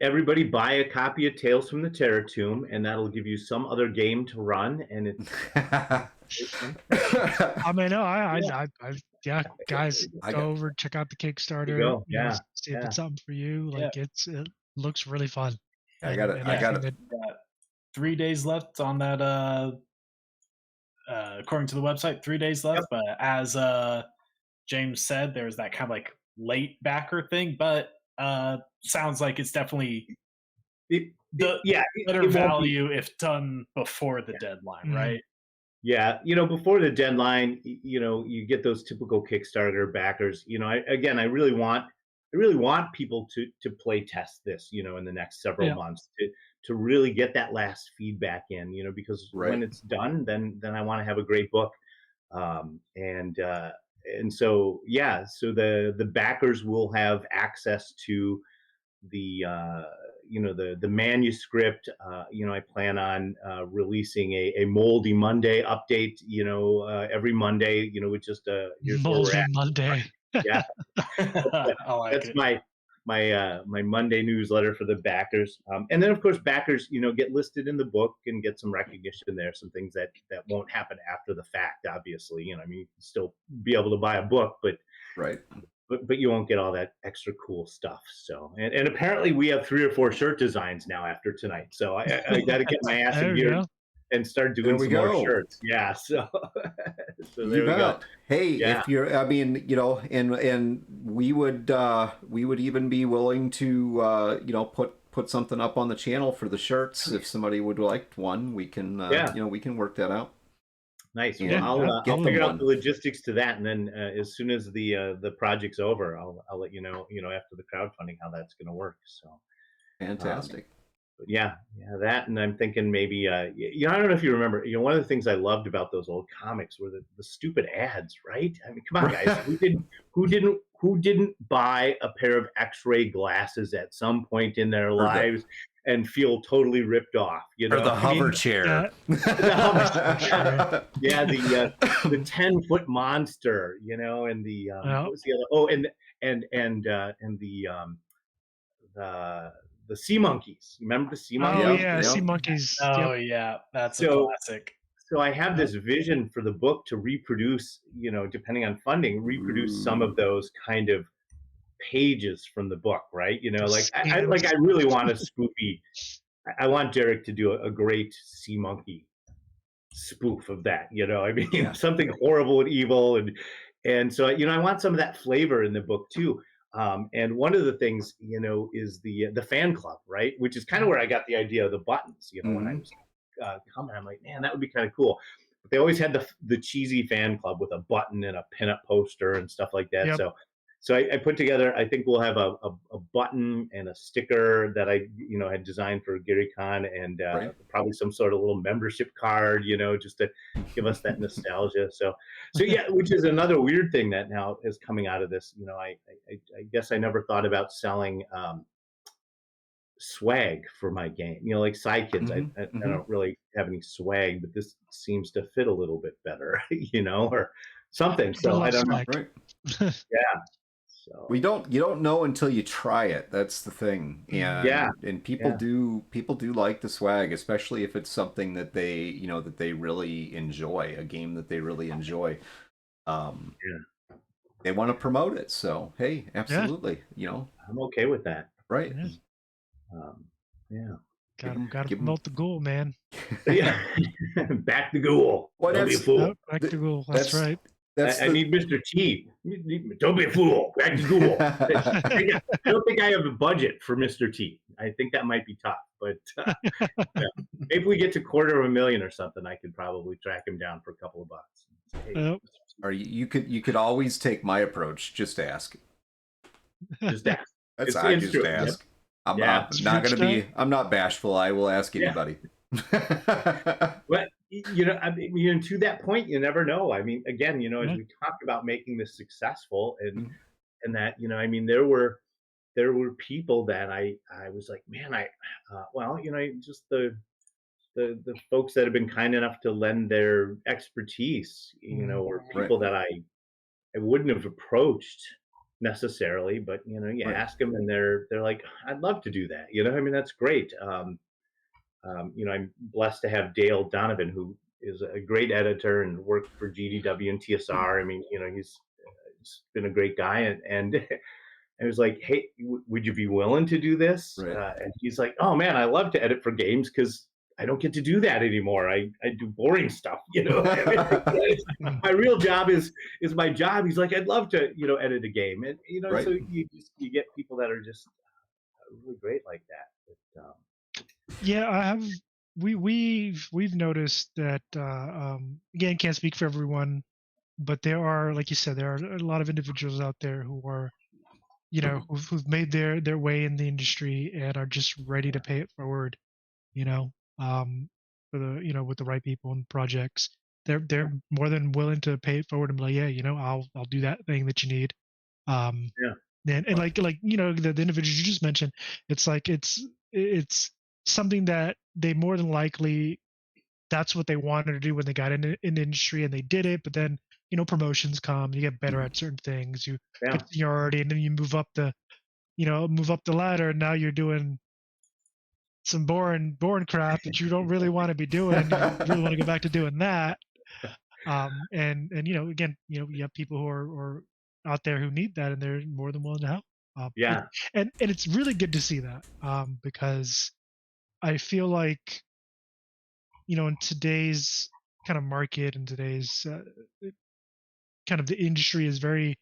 everybody buy a copy of Tales from the Terror Tomb, and that'll give you some other game to run. And it's I mean, no, yeah, guys, go over, check out the Kickstarter. Yeah, see if it's something for you. Like it looks really fun. I got it. 3 days left on that. According to the website, 3 days left. But as James said, there's that kind of like late backer thing, but sounds like it's definitely better value if done before the deadline, right? Yeah, before the deadline, you get those typical Kickstarter backers. I really want people to play test this, in the next several months to really get that last feedback in, because when it's done, then I want to have a great book. And so the backers will have access to the the manuscript. I plan on releasing a Moldy Monday update, every Monday, with just here's where we're at. Monday. Yeah. That's my Monday newsletter for the backers. And then of course backers, get listed in the book and get some recognition there, some things that won't happen after the fact, obviously. You can still be able to buy a book, but but you won't get all that extra cool stuff. So, and apparently we have 3 or 4 shirt designs now after tonight. So I got to get my ass in gear and start doing some more shirts. Yeah. So, there we go. Hey, if you're, and we would even be willing to, put something up on the channel for the shirts. If somebody would like one, we can, we can work that out. Nice. Well, I'll figure out the logistics to that, and then as soon as the project's over, I'll let you know. After the crowdfunding, how that's going to work. So fantastic. But that, and I'm thinking maybe I don't know if you remember. One of the things I loved about those old comics were the stupid ads, right? I mean, come on, guys, who didn't buy a pair of X-ray glasses at some point in their lives? And feel totally ripped off, Or the hover chair. The hover chair. Yeah, the 10-foot monster, and the what was the other? Oh, and the sea monkeys. Remember the sea monkeys? Oh yeah, sea monkeys. Oh yeah, that's a classic. So I have this vision for the book to reproduce, depending on funding, some of those kind of pages from the book, right? I really want a spoofy. I want Derek to do a great sea monkey spoof of that. Something horrible and evil, and so I want some of that flavor in the book too. And one of the things is the fan club, right? Which is kind of where I got the idea of the buttons. When I was coming, I'm like, man, that would be kind of cool. But they always had the cheesy fan club with a button and a pinup poster and stuff like that. Yep. So I put together, I think we'll have a button and a sticker that I, had designed for Gary Con, and probably some sort of little membership card, just to give us that nostalgia. So yeah, which is another weird thing that now is coming out of this. I guess I never thought about selling swag for my game. Like Sidekicks, I don't really have any swag, but this seems to fit a little bit better, or something. So I don't know. Right. Yeah. So you don't know until you try it. That's the thing. And people do like the swag, especially if it's something that they really enjoy, a game that they really enjoy. They want to promote it. So hey, absolutely. I'm okay with that. Right. Got to promote the ghoul, man. Yeah. Back the ghoul. Well, Don't be a fool. Back the ghoul. That's right. I need Mr. T. Don't be a fool. Back to Google. I don't think I have a budget for Mr. T. I think that might be tough, but yeah. If we get to $250,000 or something, I could probably track him down for a couple of bucks. Say, hey, or you could always take my approach. Just ask. just ask. That's I just true. ask. Yep. I'm Yeah. not gonna be. I'm not bashful. I will ask Yeah. anybody. But I mean, to that point, you never know. I mean, again, as we talked about making this successful, and that, I mean, there were people that I was like, man, just the folks that have been kind enough to lend their expertise, or people that I wouldn't have approached necessarily, but you Right. ask them and they're like, I'd love to do that. I mean, that's great. I'm blessed to have Dale Donovan, who is a great editor and worked for GDW and TSR. I mean, he's been a great guy, and I was like, hey, would you be willing to do this? Right. And he's like, oh man, I love to edit for games because I don't get to do that anymore. I do boring stuff, My real job is my job. He's like, I'd love to, edit a game, and Right. so you get people that are just really great like that. But, Yeah, I have. We've noticed that. Again, can't speak for everyone, but there are, like you said, there are a lot of individuals out there who are, who've made their way in the industry and are just ready to pay it forward. For the with the right people and projects, they're more than willing to pay it forward and be like, yeah, I'll do that thing that you need. Yeah. And like the individuals you just mentioned, it's like it's something that they more than likely that's what they wanted to do when they got in the industry and they did it. But then promotions come, you get better at certain things, you Yeah. get seniority, and then you move up the ladder, and now you're doing some boring crap that you don't really want to be doing. You really want to go back to doing that. And again, you have people who are out there who need that, and they're more than willing to help. Yeah. And it's really good to see that, because I feel like in today's kind of market and today's kind of the industry is very.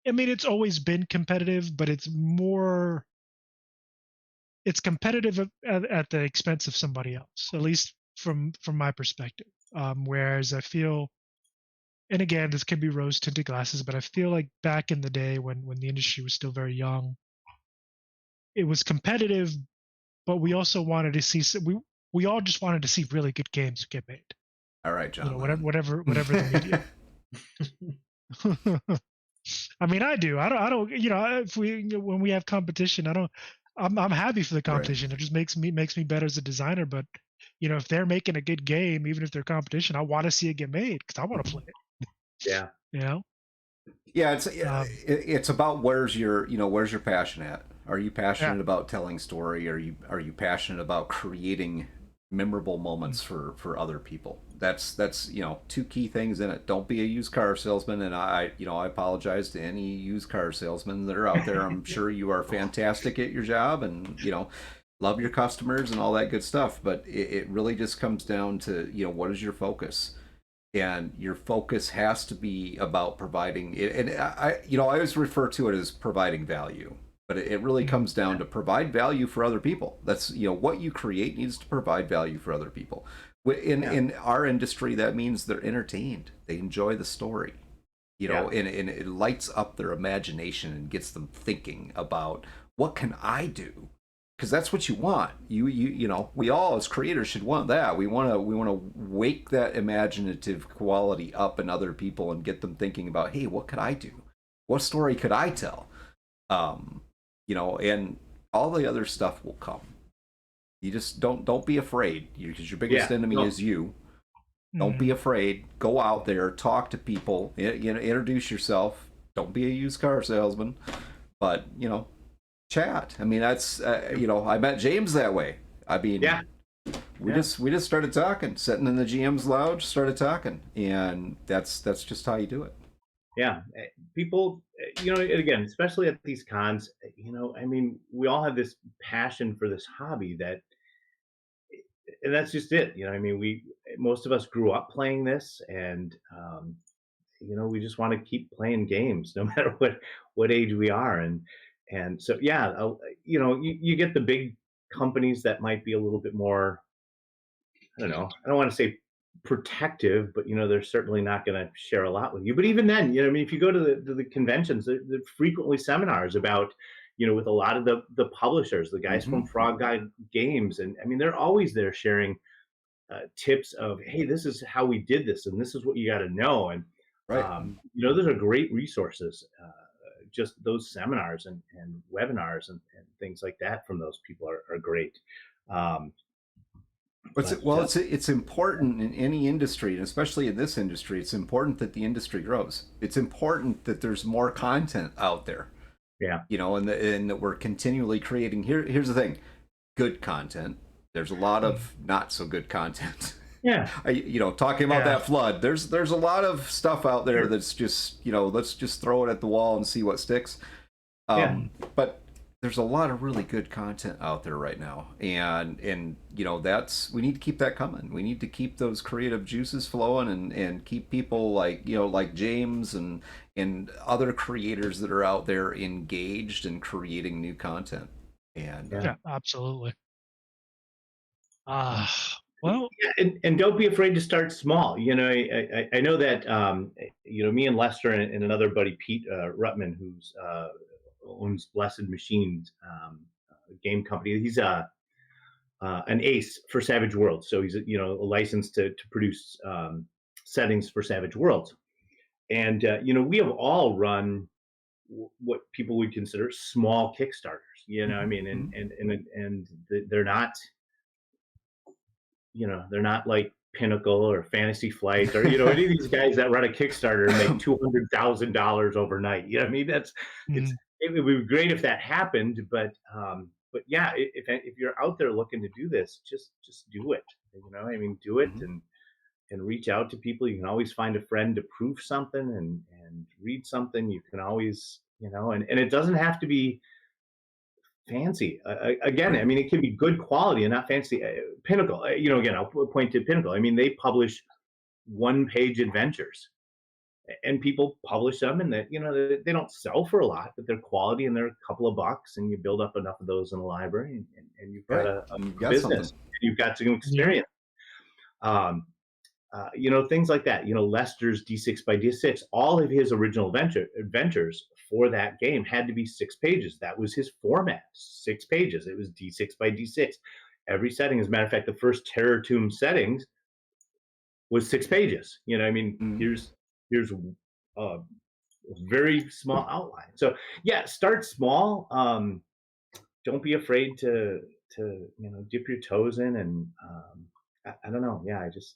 I mean, it's always been competitive, but it's competitive at the expense of somebody else, at least from my perspective. Whereas I feel, and again, this could be rose-tinted glasses, but I feel like back in the day when the industry was still very young, it was competitive, but we also wanted to see we all just wanted to see really good games get made. All right, John. Whatever the medium. I mean, I do. I don't. If when we have competition, I'm happy for the competition. Right. It just makes me better as a designer. But if they're making a good game, even if they're competition, I want to see it get made because I want to play it. Yeah. Yeah, it's about where's your passion at? Are you passionate about telling story? Are you passionate about creating memorable moments for other people? That's two key things in it. Don't be a used car salesman, and I apologize to any used car salesmen that are out there. I'm sure you are fantastic at your job, and love your customers and all that good stuff. But it really just comes down to what is your focus, and your focus has to be about providing it. And I always refer to it as providing value. But it really comes down to provide value for other people. That's what you create needs to provide value for other people. In our industry, that means they're entertained. They enjoy the story, and it lights up their imagination and gets them thinking about what can I do, because that's what you want. We all as creators should want that. We want to wake that imaginative quality up in other people and get them thinking about, hey, what could I do? What story could I tell? And all the other stuff will come. You just don't be afraid, because your biggest enemy is you. Don't be afraid. Go out there, talk to people, introduce yourself. Don't be a used car salesman, but chat. I mean, that's I met James that way. I mean, we just started talking, sitting in the GM's lounge, started talking, and that's just how you do it. Yeah, people, again, especially at these cons, I mean, we all have this passion for this hobby and that's just it. I mean, most of us grew up playing this, and we just want to keep playing games no matter what age we are. And so yeah, you get the big companies that might be a little bit more, I don't know, I don't want to say protective, but they're certainly not going to share a lot with you. But even then, I mean, if you go to the conventions, there frequently seminars about, with a lot of the publishers, the guys from Frog Guide Games, and I mean, they're always there sharing tips of, hey, this is how we did this, and this is what you got to know. And Right. those are great resources. Just those seminars and webinars and things like that from those people are great. It's important in any industry, and especially in this industry. It's important that the industry grows. It's important that there's more content out there. Yeah. And that we're continually creating. Here's the thing: good content. There's a lot of not so good content. Yeah. Talking about that flood. There's a lot of stuff out there that's just let's just throw it at the wall and see what sticks. But there's a lot of really good content out there right now, and we need to keep that coming. We need to keep those creative juices flowing, and keep people like James and other creators that are out there engaged in creating new content. And yeah, absolutely. Well, and don't be afraid to start small. I know that me and Lester and another buddy, Pete Ruttman, who's owns Blessed Machines game company. He's an ace for Savage Worlds, so he's a license to produce settings for Savage Worlds. And we have all run what people would consider small Kickstarters. I mean, and they're not, they're not like Pinnacle or Fantasy Flight or any of these guys that run a Kickstarter and make $200,000 overnight. I mean, it would be great if that happened, but yeah, if you're out there looking to do this, just do it. I mean, do it and reach out to people. You can always find a friend to proof something and read something. You can always, and it doesn't have to be fancy. Again, I mean, it can be good quality and not fancy. Pinnacle, again, I'll point to Pinnacle. I mean, they publish one-page adventures, and people publish them, and that they don't sell for a lot, but they're quality and they're a couple of bucks, and you build up enough of those in a library, and you've got a business. And you've got some experience. Things like that. Lester's D6 by D6, all of his original adventures for that game had to be 6 pages. That was his format, 6 pages. It was D6 by D6. Every setting, as a matter of fact, the first Terror Tomb settings was 6 pages. I mean, here's a very small outline. So yeah, start small. Don't be afraid to dip your toes in, and I don't know. Yeah, I just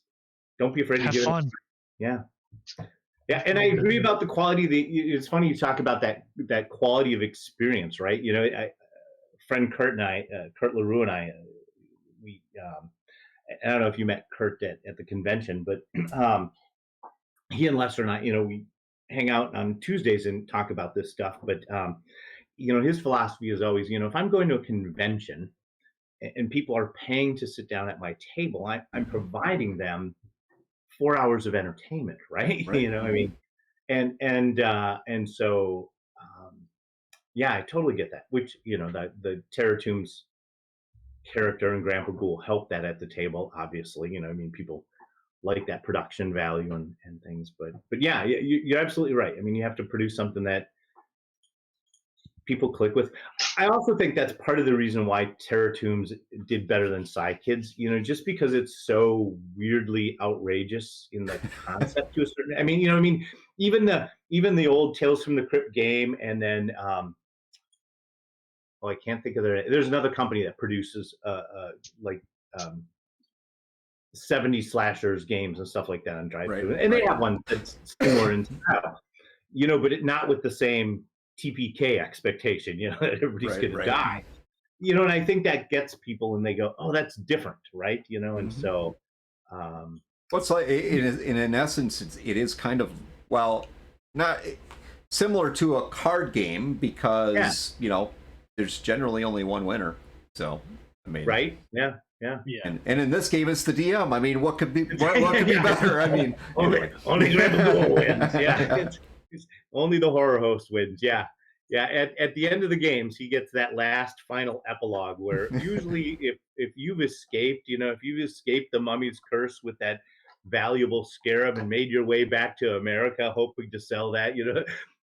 don't be afraid to give fun. Yeah. Yeah, and I agree about the quality. It's funny you talk about that quality of experience, right? Friend Kurt and Kurt LaRue and I, we I don't know if you met Kurt at the convention, but he and Lester and I, we hang out on Tuesdays and talk about this stuff. But his philosophy is always, if I'm going to a convention and people are paying to sit down at my table, I'm providing them 4 hours of entertainment, right? I mean, and so yeah, I totally get that. Which the Terror Tombs character and Grandpa Ghoul help that at the table, obviously. I mean, people like that production value and things, but yeah, you're absolutely right. I mean, you have to produce something that people click with. I also think that's part of the reason why Terror Tombs did better than Kids, just because it's so weirdly outrageous in the concept to a certain. I mean, even the old Tales from the Crypt game, and then I can't think of there's another company that produces 70s slashers games and stuff like that on Drive-Thru, and they have one that's similar in style, but not with the same TPK expectation, that everybody's going to die, and I think that gets people, and they go, oh, that's different, right? And so, what's like in essence, it is kind of, well, not similar to a card game, because there's generally only one winner. So I mean, right? Yeah. Yeah. Yeah. And in this game, it's the DM. I mean, what could be better? I mean, only Grandpa Ghoul wins. Yeah, it's only the horror host wins. Yeah, yeah. At the end of the games, he gets that last final epilogue where usually if you've escaped, if you've escaped the mummy's curse with that valuable scarab and made your way back to America, hoping to sell that,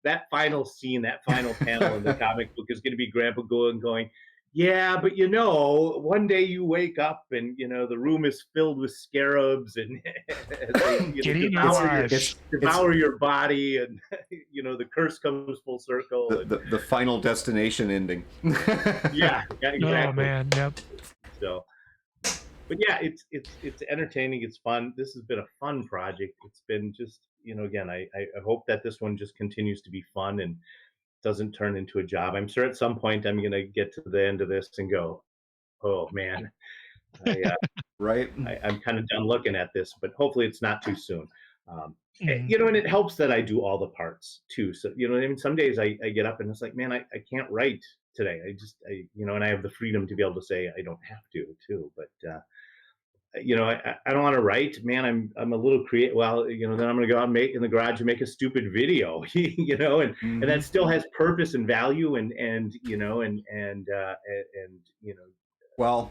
that final scene, that final panel in the comic book is going to be Grandpa Ghoul going. Yeah, but one day you wake up and the room is filled with scarabs and they, Get eaten alive. devour your body, and the curse comes full circle. The final destination ending. Yeah, exactly. Oh man, yep. So, but yeah, it's entertaining. It's fun. This has been a fun project. It's been just again, I hope that this one just continues to be fun and doesn't turn into a job. I'm sure at some point I'm going to get to the end of this and go, oh man, right. I'm kind of done looking at this, but hopefully it's not too soon. Mhm. And it helps that I do all the parts too. So, what I mean? Some days I get up and it's like, man, I can't write today. And I have the freedom to be able to say I don't have to too, but I don't want to write, man. I'm a little creative. Well, then I'm going to go out and make in the garage and make a stupid video, and that still has purpose and value, and Well,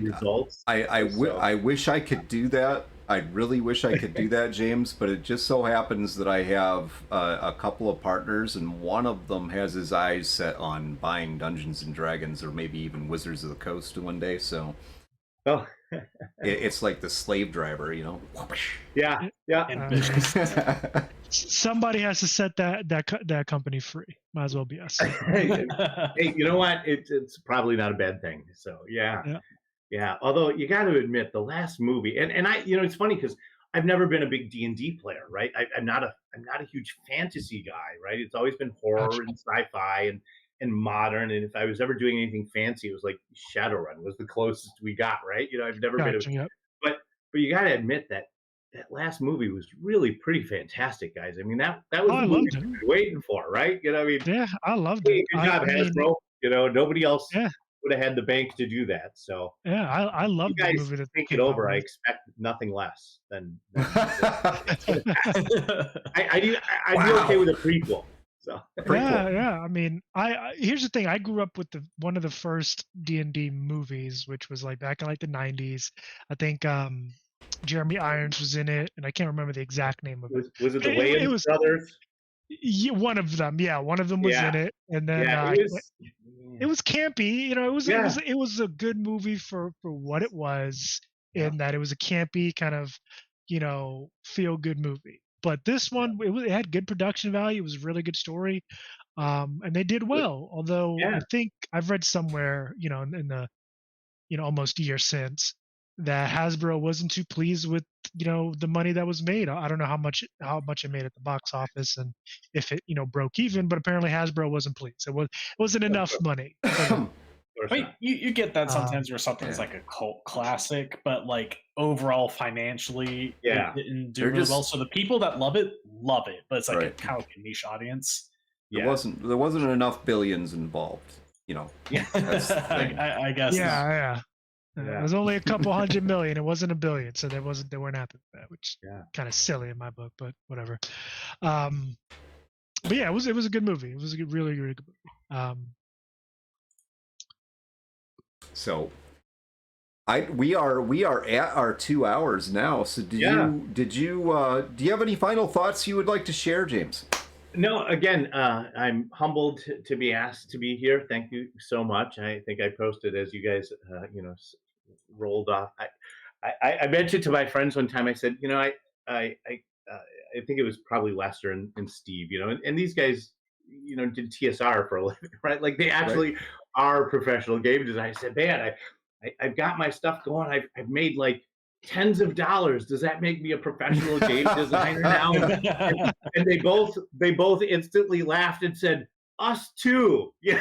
results. I wish I could do that. I really wish I could do that, James. But it just so happens that I have a couple of partners, and one of them has his eyes set on buying Dungeons and Dragons, or maybe even Wizards of the Coast one day. So. Oh. It's like the slave driver, Yeah. Somebody has to set that company free. Might as well be us. Hey, you know what? It's probably not a bad thing. So yeah. Although you got to admit, the last movie, and I, it's funny because I've never been a big D&D player, right? I'm not a huge fantasy guy, right? It's always been horror and sci-fi and modern, and if I was ever doing anything fancy, it was like Shadowrun was the closest we got, right? I've never been but you got to admit that last movie was really pretty fantastic, guys. I mean, that was the movie we were waiting for, right? I mean, yeah, I loved it. Good job, Hasbro. Nobody else Yeah. would have had the bank to do that. So yeah, I loved you guys the movie. That think it over. I expect nothing less than I I'd be okay with a prequel. So yeah. I mean, I here's the thing. I grew up with one of the first D&D movies, which was like back in like the '90s. I think Jeremy Irons was in it, and I can't remember the exact name of it. Was it the Wayans brothers? Yeah, one of them. Yeah, one of them was in it, and then it was campy. It was a good movie for what it was, in that it was a campy kind of feel good movie. But this one, it had good production value. It was a really good story, and they did well. Although I think I've read somewhere, in the almost a year since, that Hasbro wasn't too pleased with the money that was made. I don't know how much it made at the box office and if it broke even, but apparently Hasbro wasn't pleased. It wasn't enough money. Wait, you get that sometimes where something's like a cult classic, but like overall financially, it didn't do really well. So the people that love it, but it's like a kind of a niche audience. There wasn't enough billions involved. That's the thing. I guess. Yeah. It was only a couple $100 million. It wasn't $1 billion, so they weren't happy with that, which kind of silly in my book, but whatever. But yeah, it was a good movie. It was a really, really good movie. So we are at our 2 hours now. So do you have any final thoughts you would like to share, James? No, again, I'm humbled to be asked to be here. Thank you so much. I think I posted as you guys, rolled off. I mentioned to my friends one time. I said, I think it was probably Lester and Steve, and these guys, did TSR for a living, right? Like they actually are professional game designers. I said, man, I've got my stuff going. I've made like tens of dollars. Does that make me a professional game designer now? And they both instantly laughed and said, us too. So,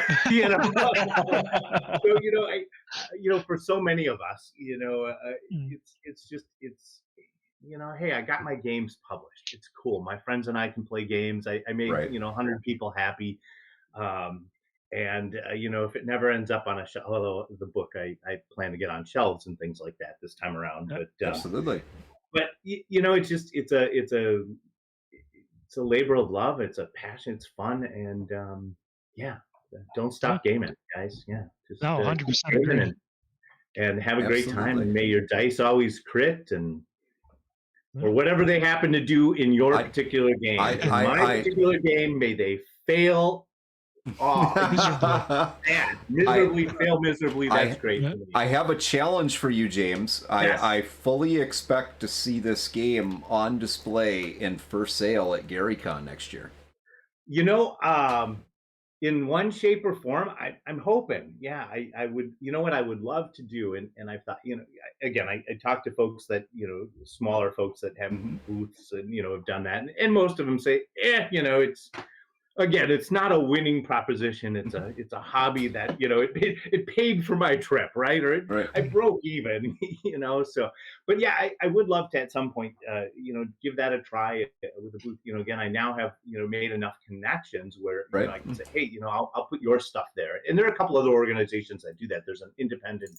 for so many of us, it's just hey, I got my games published. It's cool. My friends and I can play games. I made 100 people happy. And if it never ends up on a shelf, although the book I plan to get on shelves and things like that this time around, Absolutely. but it's just it's a labor of love. It's a passion. It's fun, and yeah, don't stop gaming, guys. Yeah, just No, keep 100% gaming agree. and have a great time, Absolutely. and may your dice always crit or whatever they happen to do in your particular game. In my particular game, may they fail. Miserably, fail miserably. That's great. For me. I have a challenge for you, James. Yes. I fully expect to see this game on display and for sale at GaryCon next year. In one shape or form, I'm hoping. Yeah, I would. You know what I would love to do, and I thought, again, I talked to folks that smaller folks that have booths and have done that, and most of them say, it's not a winning proposition. It's a hobby that it paid for my trip, right? Or I broke even, So, but yeah, I would love to at some point, give that a try with the booth. Again, I now have made enough connections where I can say, hey, I'll put your stuff there. And there are a couple other organizations that do that. There's an independent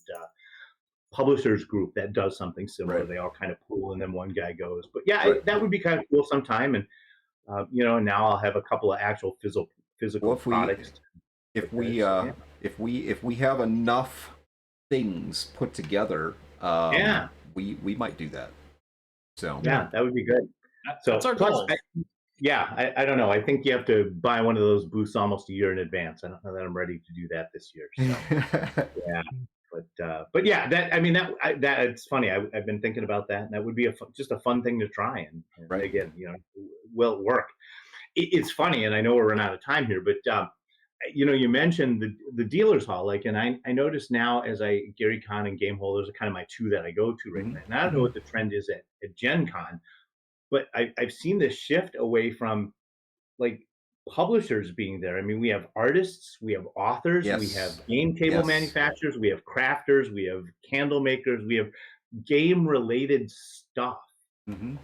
publishers group that does something similar. They all kind of pool, and then one guy goes. But yeah, that would be kind of cool sometime. And now I'll have a couple of actual physical products. If we have enough things put together, we might do that. So yeah, that would be good. That's our goal. I don't know. I think you have to buy one of those booths almost a year in advance. I don't know that I'm ready to do that this year. So yeah. But yeah, that it's funny. I've been thinking about that, and that would be just a fun thing to try. And again, will it work? It's funny, and I know we're running out of time here, but you mentioned the dealers hall, and I notice now as GaryCon and Gamehole, those are kind of my two that I go to right now. And I don't know what the trend is at Gen Con, but I've seen this shift away from publishers being there. I mean, we have artists, we have authors, we have game table manufacturers, we have crafters, we have candle makers, we have game related stuff.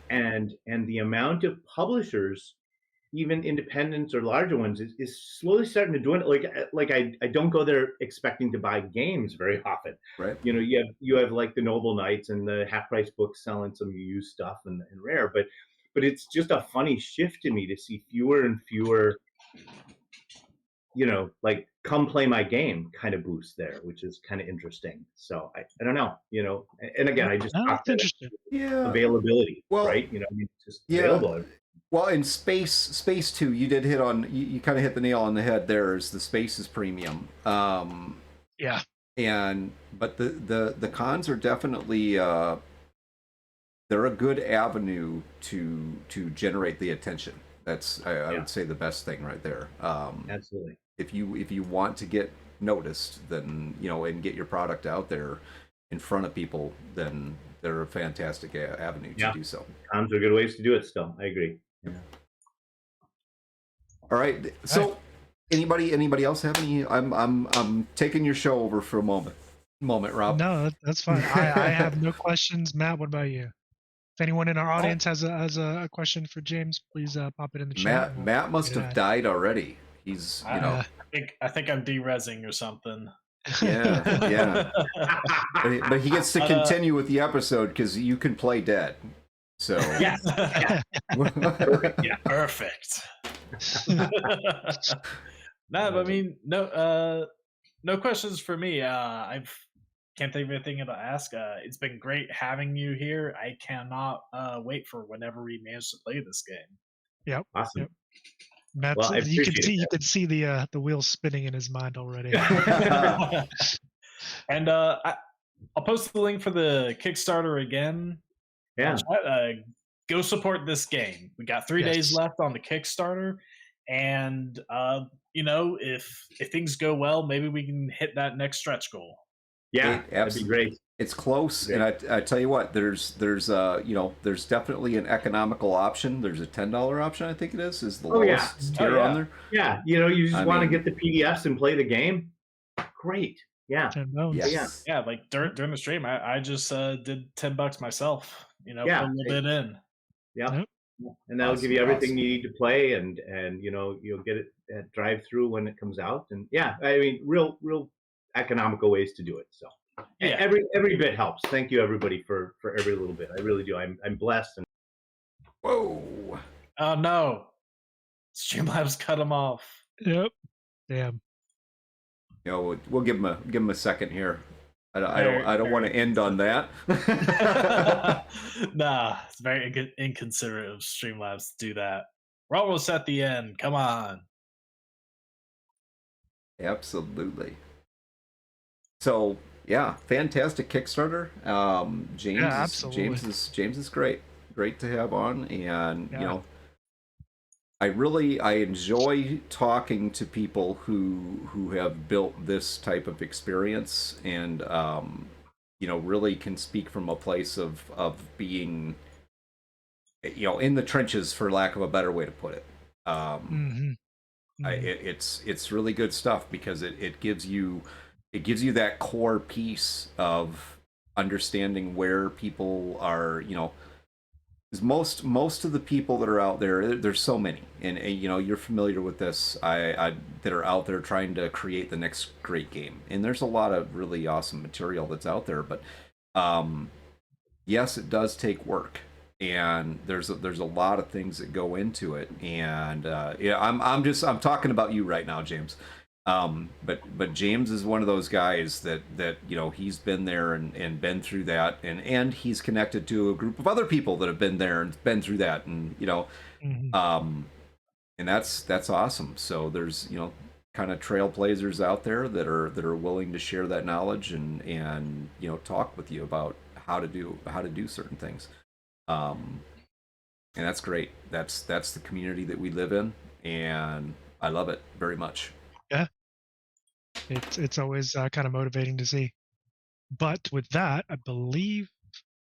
And the amount of publishers, even independents or larger ones, is slowly starting to dwindle. I don't go there expecting to buy games very often. Right. You have like the Noble Knights and the half price books selling some used stuff and rare, but it's just a funny shift to me to see fewer and fewer, come play my game kind of booths there, which is kind of interesting. So I don't know, and again, I just talked about availability, right? Just available. Well, in Space 2, you did hit on, you kind of hit the nail on the head there, is the Space is premium. Yeah. But the cons are definitely, they're a good avenue to generate the attention. That's I would say the best thing right there. Absolutely. If you want to get noticed, then and get your product out there in front of people, then they're a fantastic avenue to do so. Cons are good ways to do it. Still, I agree. Yeah. All right. So, anybody else have any? I'm taking your show over for a moment, Rob. No, that's fine. I have no questions. Matt, what about you? If anyone in our audience has a question for James, please pop it in the chat. Matt must have died already. He's I think I'm de-resing or something. Yeah. but he gets to continue with the episode because you can play dead. So yeah. Perfect. No, but I mean, no questions for me. I can't think of anything to ask. It's been great having you here. I cannot wait for whenever we manage to play this game. Yep. Awesome. Yep. Matt, you can see the wheels spinning in his mind already. And I'll post the link for the Kickstarter again. Yeah. Go support this game. We got 3 days left on the Kickstarter, and if things go well, maybe we can hit that next stretch goal. Yeah, that'd be great. It's close, and I tell you what, there's definitely an economical option. There's a $10 option, I think it is the lowest tier on there. Yeah, you just want to get the PDFs and play the game. Great. Yeah. Yeah. Like during the stream, I just did $10 myself. Put a little bit in. Yeah. And that'll give you everything you need to play, and you'll get it at drive-through when it comes out. And yeah, I mean, real economical ways to do it. So Yeah. every bit helps. Thank you everybody for every little bit. I really do. I'm blessed. And Whoa. Oh no, Streamlabs cut him off. Yep. Damn. You know, we'll give him a second here. I don't want to end on that. Nah, it's very inconsiderate of Streamlabs to do that. We're almost at the end. Come on. Absolutely. So yeah, fantastic Kickstarter. James is great to have on, and you know, I enjoy talking to people who have built this type of experience, and you know, really can speak from a place of being, you know, in the trenches, for lack of a better way to put it. It's really good stuff, because it gives you that core piece of understanding where people are, you know. Because most of the people that are out there's so many, and you know, you're familiar with this, that are out there trying to create the next great game, and there's a lot of really awesome material that's out there, but yes, it does take work, and there's a lot of things that go into it, and yeah, I'm talking about you right now, James. But James is one of those guys that you know, he's been there and been through that, and he's connected to a group of other people that have been there and been through that, and you know, and that's awesome. So there's, you know, kind of trailblazers out there that are willing to share that knowledge and you know, talk with you about how to do certain things, and that's great. That's the community that we live in, and I love it very much. Yeah. It's always kind of motivating to see. But with that, I believe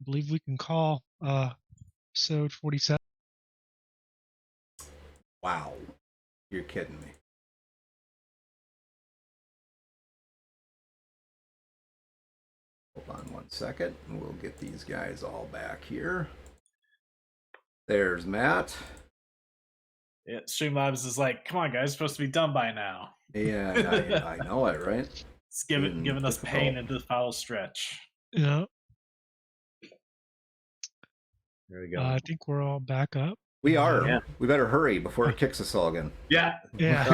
we can call episode 47. Wow, you're kidding me. Hold on one second, and we'll get these guys all back here. There's Matt. Yeah, Streamlabs is like, come on, guys, it's supposed to be done by now. Yeah, I know it, right? It's giving us pain into the foul stretch. Yeah. there we go. I think we're all back up. We are. Yeah. We better hurry before it kicks us all again. Yeah. Yeah.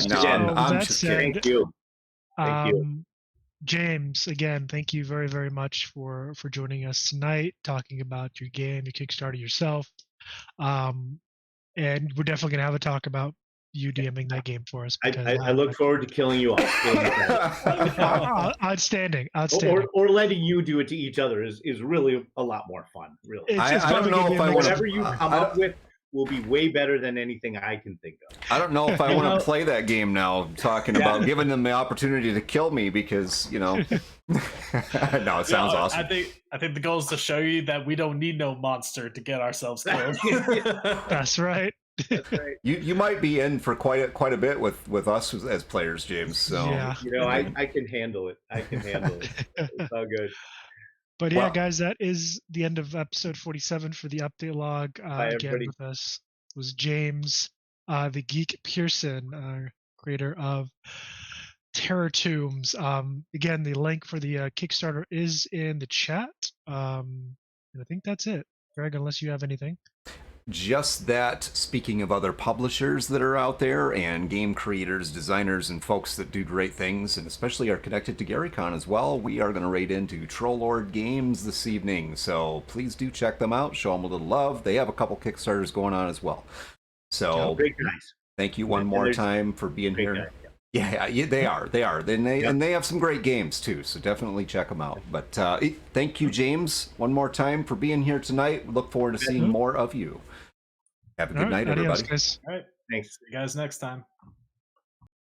No, I'm just kidding. Thank you. Thank you. James, again, thank you very, very much for joining us tonight, talking about your game, your Kickstarter yourself. And we're definitely going to have a talk about you DMing that game for us. I look forward to killing you off. Outstanding. Or letting you do it to each other is really a lot more fun. Really, I don't know if I want whatever you come up with will be way better than anything I can think of. I don't know if I want to play that game now, talking about giving them the opportunity to kill me, because, you know. No, it sounds awesome. I think the goal is to show you that we don't need no monster to get ourselves killed. That's right. That's right. You might be in for quite a bit with us as players, James. So yeah. You know, I can handle it. It's all good. But yeah, guys, that is the end of episode 47 for the update log. Again, everybody. with us was James, the Geek Pearson, creator of Terror Tombs. Again, the link for the Kickstarter is in the chat. And I think that's it. Greg, unless you have anything. Just that, speaking of other publishers that are out there, and game creators, designers, and folks that do great things, and especially are connected to GaryCon as well, we are going to raid into Trollord Games this evening. So please do check them out, show them a little love. They have a couple Kickstarters going on as well. So great guys. Thank you one more time for being here. Guys. Yeah, they are. And they have some great games too, so definitely check them out. But thank you, James, one more time for being here tonight. Look forward to seeing more of you. Have a good night, everybody. Guys. All right. Thanks. See you guys next time.